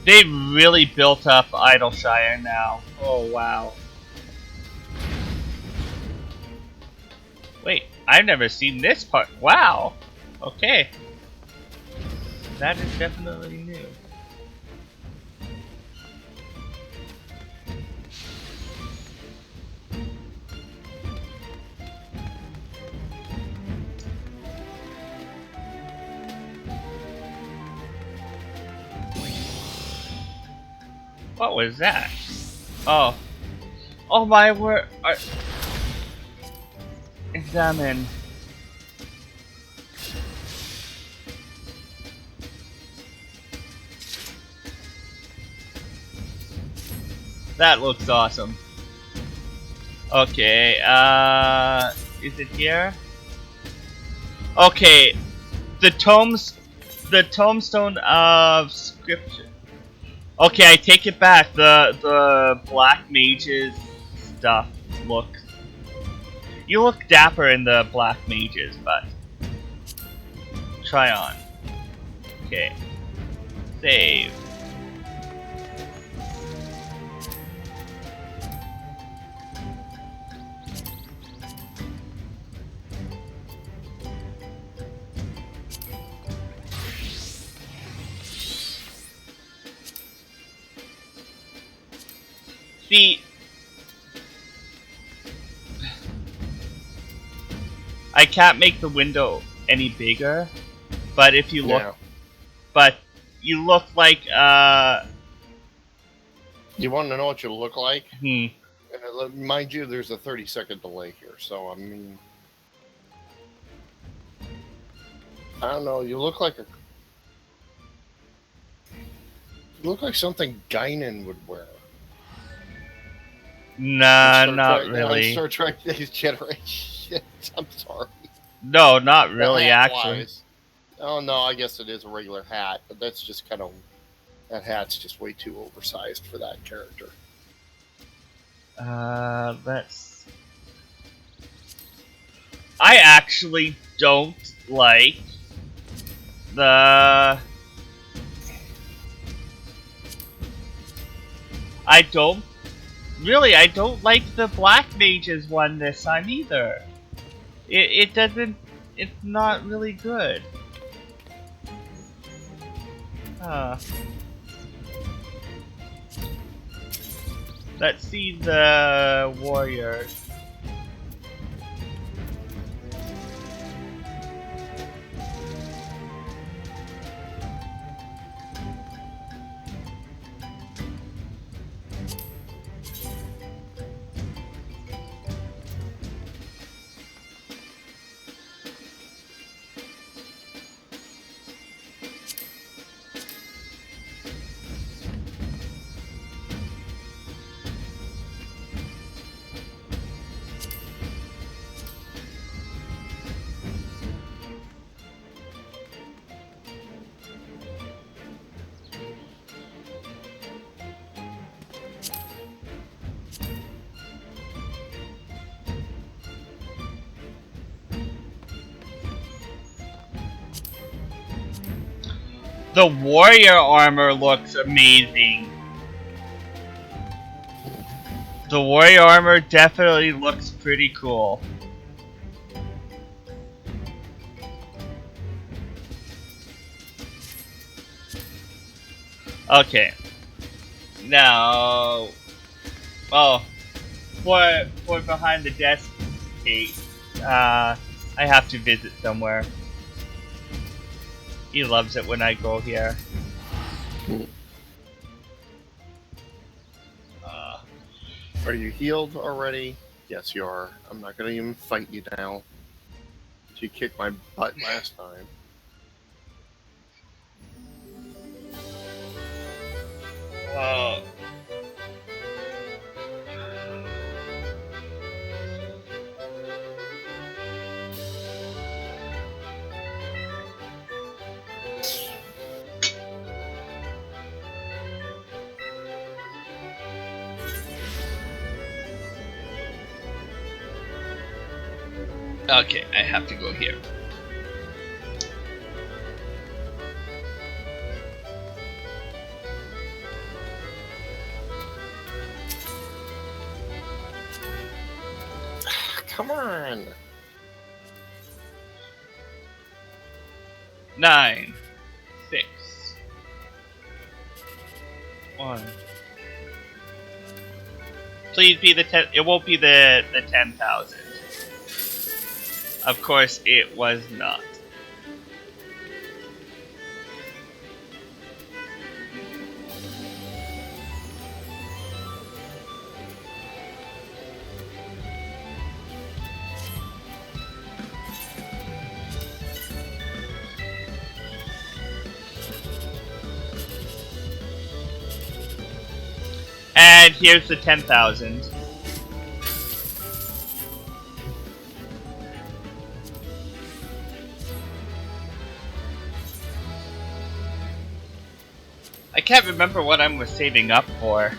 They really built up Idleshire now. Oh wow. Wait, I've never seen this part. Wow. Okay. That is definitely new. What was that? Oh. Oh my word. Examine. That looks awesome. Okay, is it here? Okay, the tombstone of scripture. Okay, I take it back. The black mages stuff looks. You look dapper in the black mages, but try on. Okay, save. See, I can't make the window any bigger, but if you look, Yeah. but you look like You want to know what you look like? hmm. Mind you, there's a 30-second delay here, so I mean, I don't know. You look like something Guinan would wear. Nah, not really. On Star Trek Next Generation. I'm sorry. No, not The really, hat actually. wise. Oh no, I guess it is a regular hat, but that's just kind of that hat's just way too oversized for that character. Let's. I actually don't like the. I don't. Really, I don't like the Black Mages one this time either. It doesn't. It's not really good. Let's see the warriors. The warrior armor looks amazing. The warrior armor definitely looks pretty cool. Okay. Now, oh, for behind the desk case, I have to visit somewhere. He loves it when I go here. Are you healed already? Yes, you are. I'm not gonna even fight you now. You kicked my butt last time. Oh. Okay, I have to go here. Come on. 9, 6, 1. Please be the 10. It won't be the 10,000. Of course, it was not. And here's the 10,000. I can't remember what I was saving up for.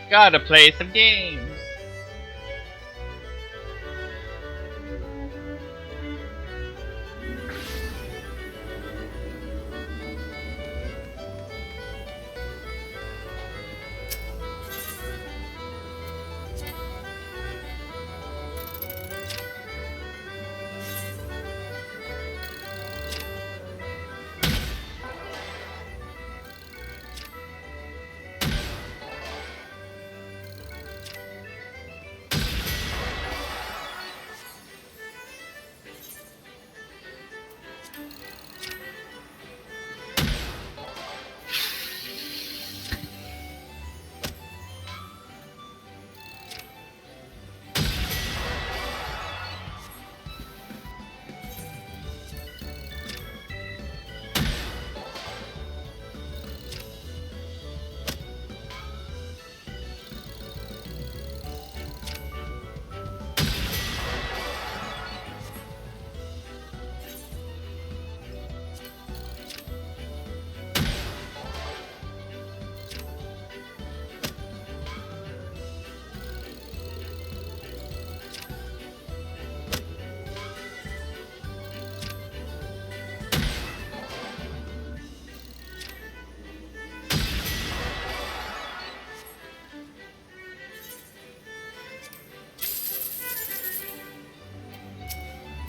Gotta play some games.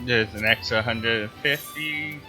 There's an extra 150.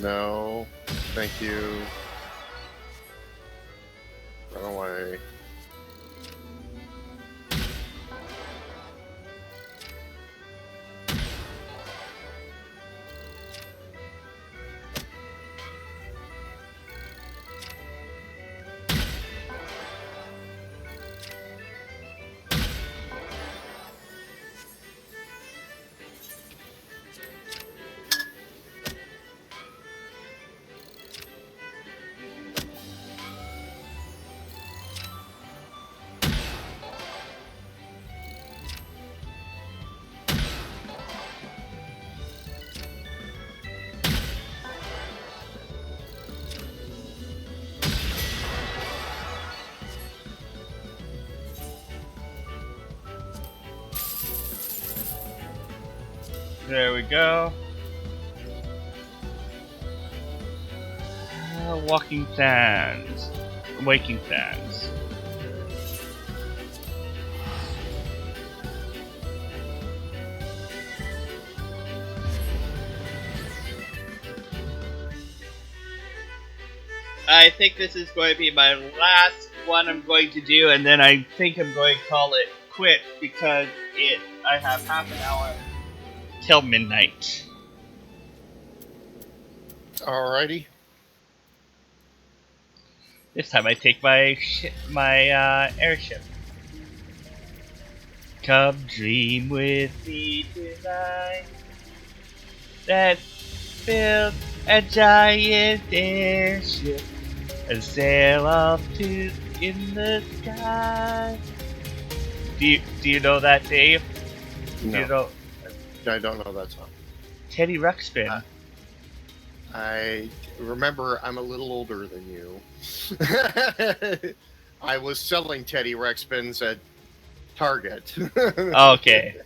No. Thank you. Run away. There we go. Walking sands. Waking sands. I think this is going to be my last one I'm going to do, and then I think I'm going to call it quit because I have half an hour till midnight. Alrighty. This time I take my airship. Come dream with me tonight. Let's build a giant airship and sail off to in the sky. Do you know that, Dave? No, Do you know I don't know that song. Teddy Ruxpin? I remember I'm a little older than you. I was selling Teddy Ruxpins at Target. Okay.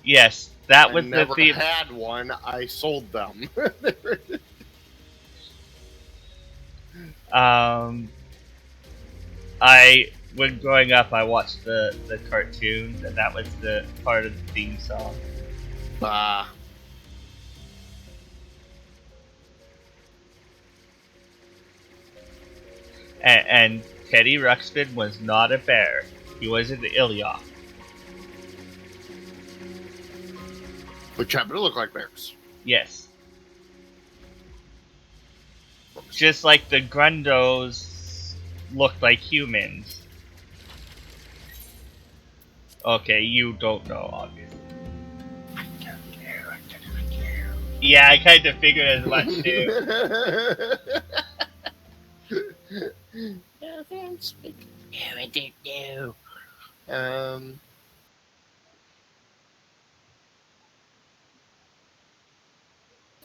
Yes, that I was the never theme. had one. I sold them. When growing up, I watched the cartoons, and that was the part of the theme song. Ah. And Teddy Ruxpin was not a bear; he was an Ilya. Which happen to look like bears. Yes. Just like the Grundos looked like humans. Okay, you don't know, obviously. I don't care. Yeah, I kind of figured as much too. No, thanks. No, I don't know.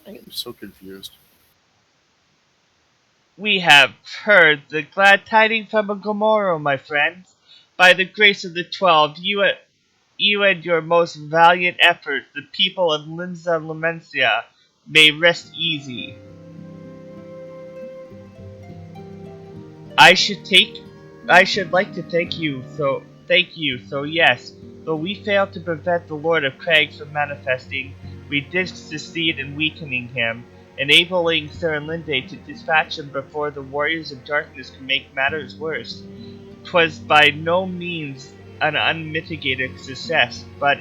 I am so confused. We have heard the glad tidings from Gomorrah, my friends. By the grace of the 12, you and your most valiant efforts, the people of Linza Lamencia, may rest easy. I should like to thank you, so yes, though we failed to prevent the Lord of Crags from manifesting, we did succeed in weakening him, enabling Sir Linde to dispatch him before the Warriors of Darkness could make matters worse. 'Twas by no means an unmitigated success, but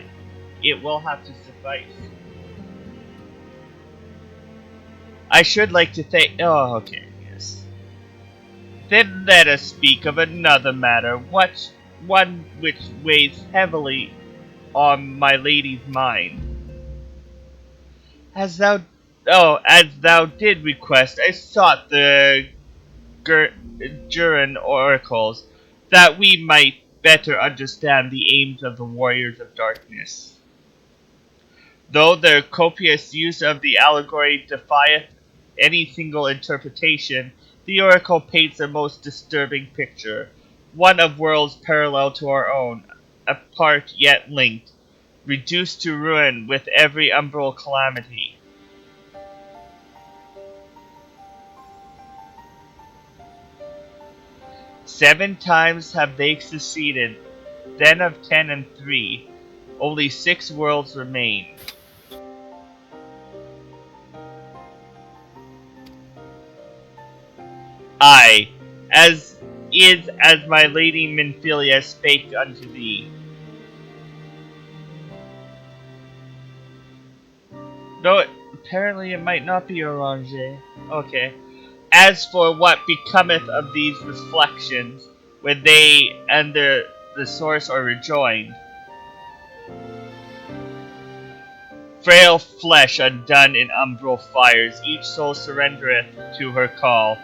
it will have to suffice. I should like to thank. Oh, okay, yes. Then let us speak of another matter, one which weighs heavily on my lady's mind. As thou did request, I sought the Juran oracles, that we might better understand the aims of the warriors of darkness. Though their copious use of the allegory defieth any single interpretation, the oracle paints a most disturbing picture, one of worlds parallel to our own, apart yet linked, reduced to ruin with every umbral calamity. 7 times have they succeeded, then of 10 and 3, only 6 worlds remain. Aye, as my lady Minfilia spake unto thee. Though apparently it might not be Eorzia. Okay. As for what becometh of these reflections, when they and the source are rejoined, frail flesh undone in umbral fires, each soul surrendereth to her call,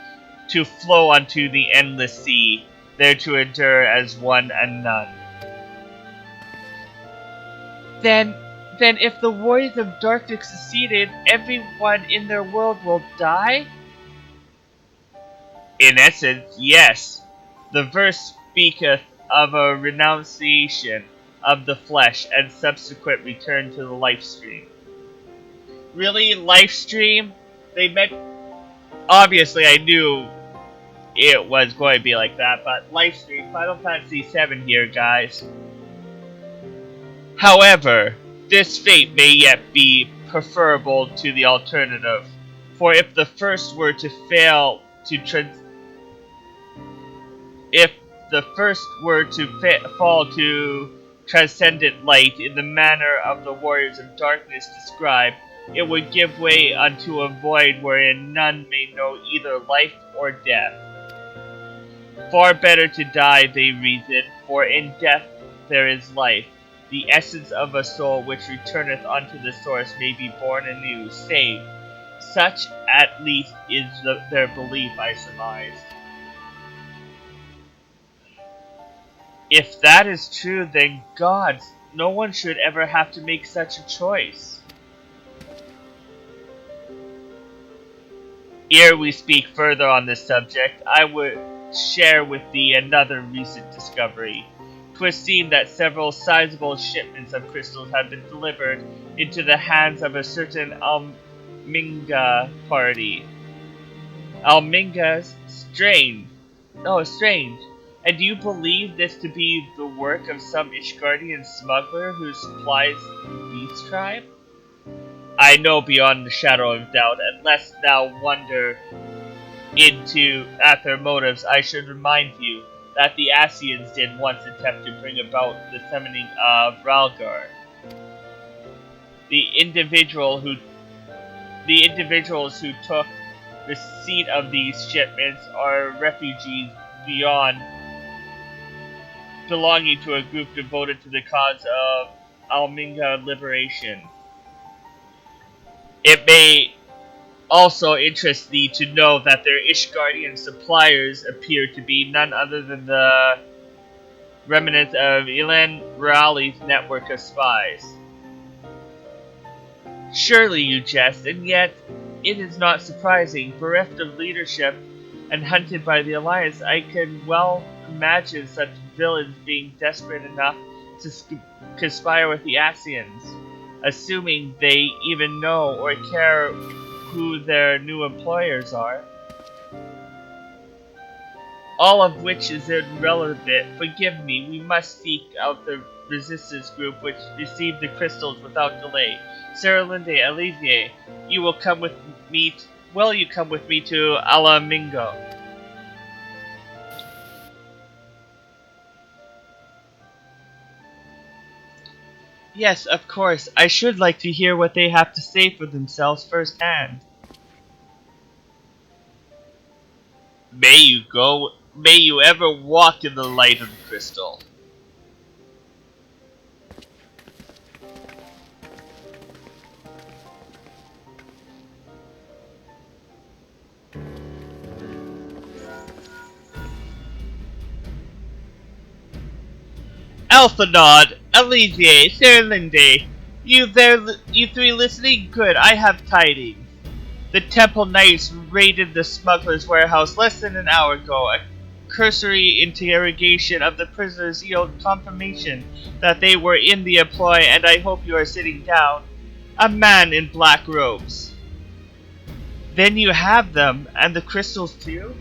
to flow unto the endless sea, there to endure as one and none. Then, then if the warriors of darkness succeeded, everyone in their world will die? In essence, yes. The verse speaketh of a renunciation of the flesh and subsequent return to the life stream. Really, life stream? They meant. Obviously, I knew it was going to be like that, but life stream, Final Fantasy VII here, guys. However, this fate may yet be preferable to the alternative, for if the first were to fail to if the first were to fall to transcendent light in the manner of the warriors of darkness described, it would give way unto a void wherein none may know either life or death. Far better to die, they reason, for in death there is life. The essence of a soul which returneth unto the source may be born anew, saved. Such, at least, is their belief, I surmise. If that is true, then gods, no one should ever have to make such a choice. Ere we speak further on this subject, I would share with thee another recent discovery. 'Twas seen that several sizable shipments of crystals had been delivered into the hands of a certain Alminga party. Alminga's strange. Oh, strange. And do you believe this to be the work of some Ishgardian smuggler who supplies the Beast Tribe? I know beyond the shadow of doubt, and lest thou wonder at their motives, I should remind you that the Asians did once attempt to bring about the summoning of Ralgar. The individuals who took receipt of these shipments are refugees belonging to a group devoted to the cause of Alminga liberation. It may also interest thee to know that their Ishgardian suppliers appear to be none other than the remnants of Ilan Raleig's network of spies. Surely you jest, and yet it is not surprising. Bereft of leadership and hunted by the Alliance, I can well imagine such villains being desperate enough to conspire with the Asians, assuming they even know or care who their new employers are. All of which is irrelevant. Forgive me, we must seek out the resistance group which received the crystals without delay. Sarah Linde, Olivier, will you come with me to Alamingo? Yes, of course. I should like to hear what they have to say for themselves firsthand. May you ever walk in the light of the crystal. Alphanod, Olivier, Serlinde, you three listening? Good, I have tidings. The Temple Knights raided the smuggler's warehouse less than an hour ago. A cursory interrogation of the prisoners yielded confirmation that they were in the employ, and I hope you are sitting down. A man in black robes. Then you have them, and the crystals too?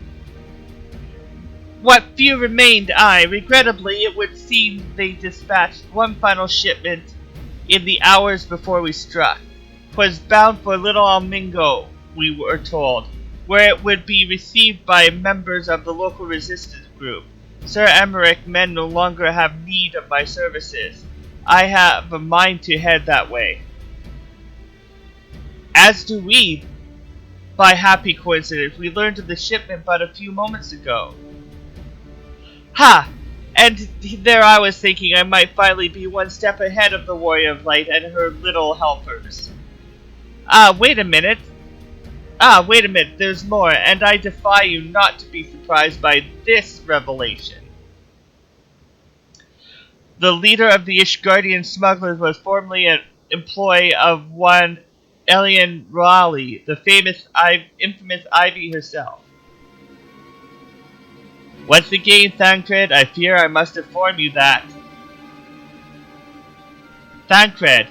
What few remained, regrettably, it would seem they dispatched one final shipment in the hours before we struck. 'Twas bound for Little Almingo, we were told. where it would be received by members of the local resistance group. Sir Emmerich, men no longer have need of my services. I have a mind to head that way. As do we. By happy coincidence, we learned of the shipment but a few moments ago. Ha! And there I was thinking I might finally be one step ahead of the Warrior of Light and her little helpers. Wait a minute, there's more, and I defy you not to be surprised by this revelation. The leader of the Ishgardian smugglers was formerly an employee of one Elian Raleigh, the infamous Ivy herself. Once again, Thancred, I fear I must inform you that... Thancred,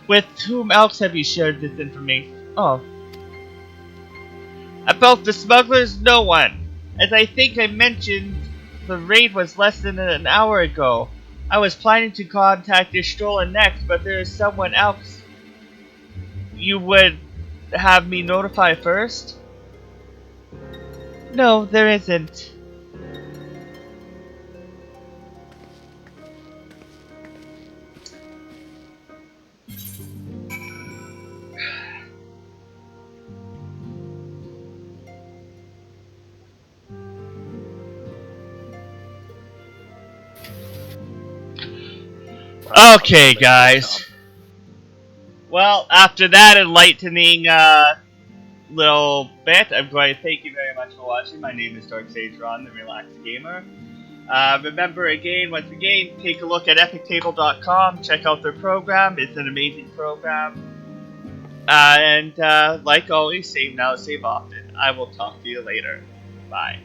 with whom else have you shared this information? Oh. About the smugglers, no one. As I think I mentioned, the raid was less than an hour ago. I was planning to contact Ishtola next, but there is someone else you would have me notify first? No, there isn't. Okay, guys. Well, after that enlightening little bit, I'm going to thank you very much for watching. My name is Dark Sage Ron, the Relaxed Gamer. Remember once again, take a look at epictable.com, check out their program. It's an amazing program. And like always, save now, save often. I will talk to you later. Bye.